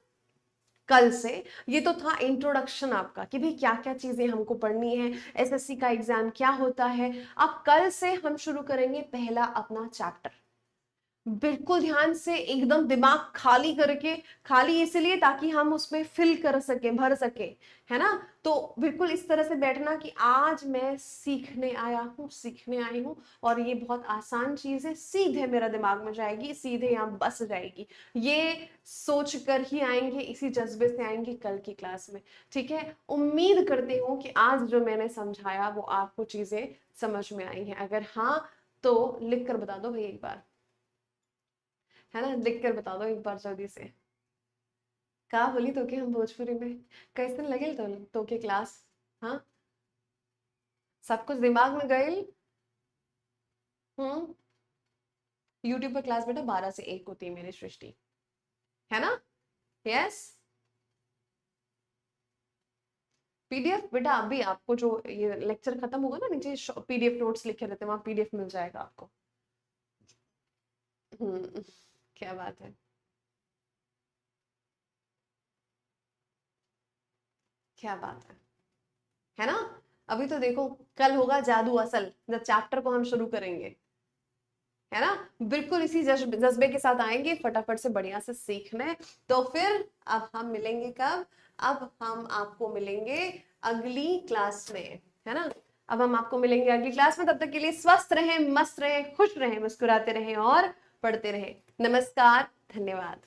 कल से, ये तो था इंट्रोडक्शन आपका कि भाई क्या क्या चीजें हमको पढ़नी है, एसएससी का एग्जाम क्या होता है। अब कल से हम शुरू करेंगे पहला अपना चैप्टर, बिल्कुल ध्यान से, एकदम दिमाग खाली करके, खाली इसलिए ताकि हम उसमें फिल कर सके, भर सके, है ना। तो बिल्कुल इस तरह से बैठना कि आज मैं सीखने आया हूँ, सीखने आई हूँ, और ये बहुत आसान चीज है, सीधे मेरा दिमाग में जाएगी, सीधे यहाँ बस जाएगी। ये सोच कर ही आएंगे, इसी जज्बे से आएंगे कल की क्लास में, ठीक है। उम्मीद करती हूँ कि आज जो मैंने समझाया वो आपको चीजें समझ में आई हैं। अगर हाँ तो लिख कर बता दो भाई एक बार, है ना, लिख कर बता दो एक बार जल्दी से। का बोली तो के हम भोजपुरी में, कैसे लगे तो के क्लास, हाँ, सब कुछ दिमाग में गए। हम्म। यूट्यूब पर क्लास बेटा 12 से 1 होती है मेरी सृष्टि, है ना। यस। पीडीएफ बेटा अभी आपको जो ये लेक्चर खत्म होगा ना, नीचे पीडीएफ नोट्स लिखे रहते हैं, वहां पीडीएफ मिल जाएगा आपको। हम्म। क्या बात है, क्या बात है ना। अभी तो देखो, कल होगा जादू असल, जब चैप्टर को हम शुरू करेंगे, है ना। बिल्कुल इसी जज्बे के साथ आएंगे, फटाफट से बढ़िया से सीखने। तो फिर अब हम मिलेंगे कब, अब हम आपको मिलेंगे अगली क्लास में, है ना। अब हम आपको मिलेंगे अगली क्लास में, तब तक के लिए स्वस्थ रहें, मस्त रहें, खुश रहें, मुस्कुराते रहें और पढ़ते रहें। नमस्कार, धन्यवाद।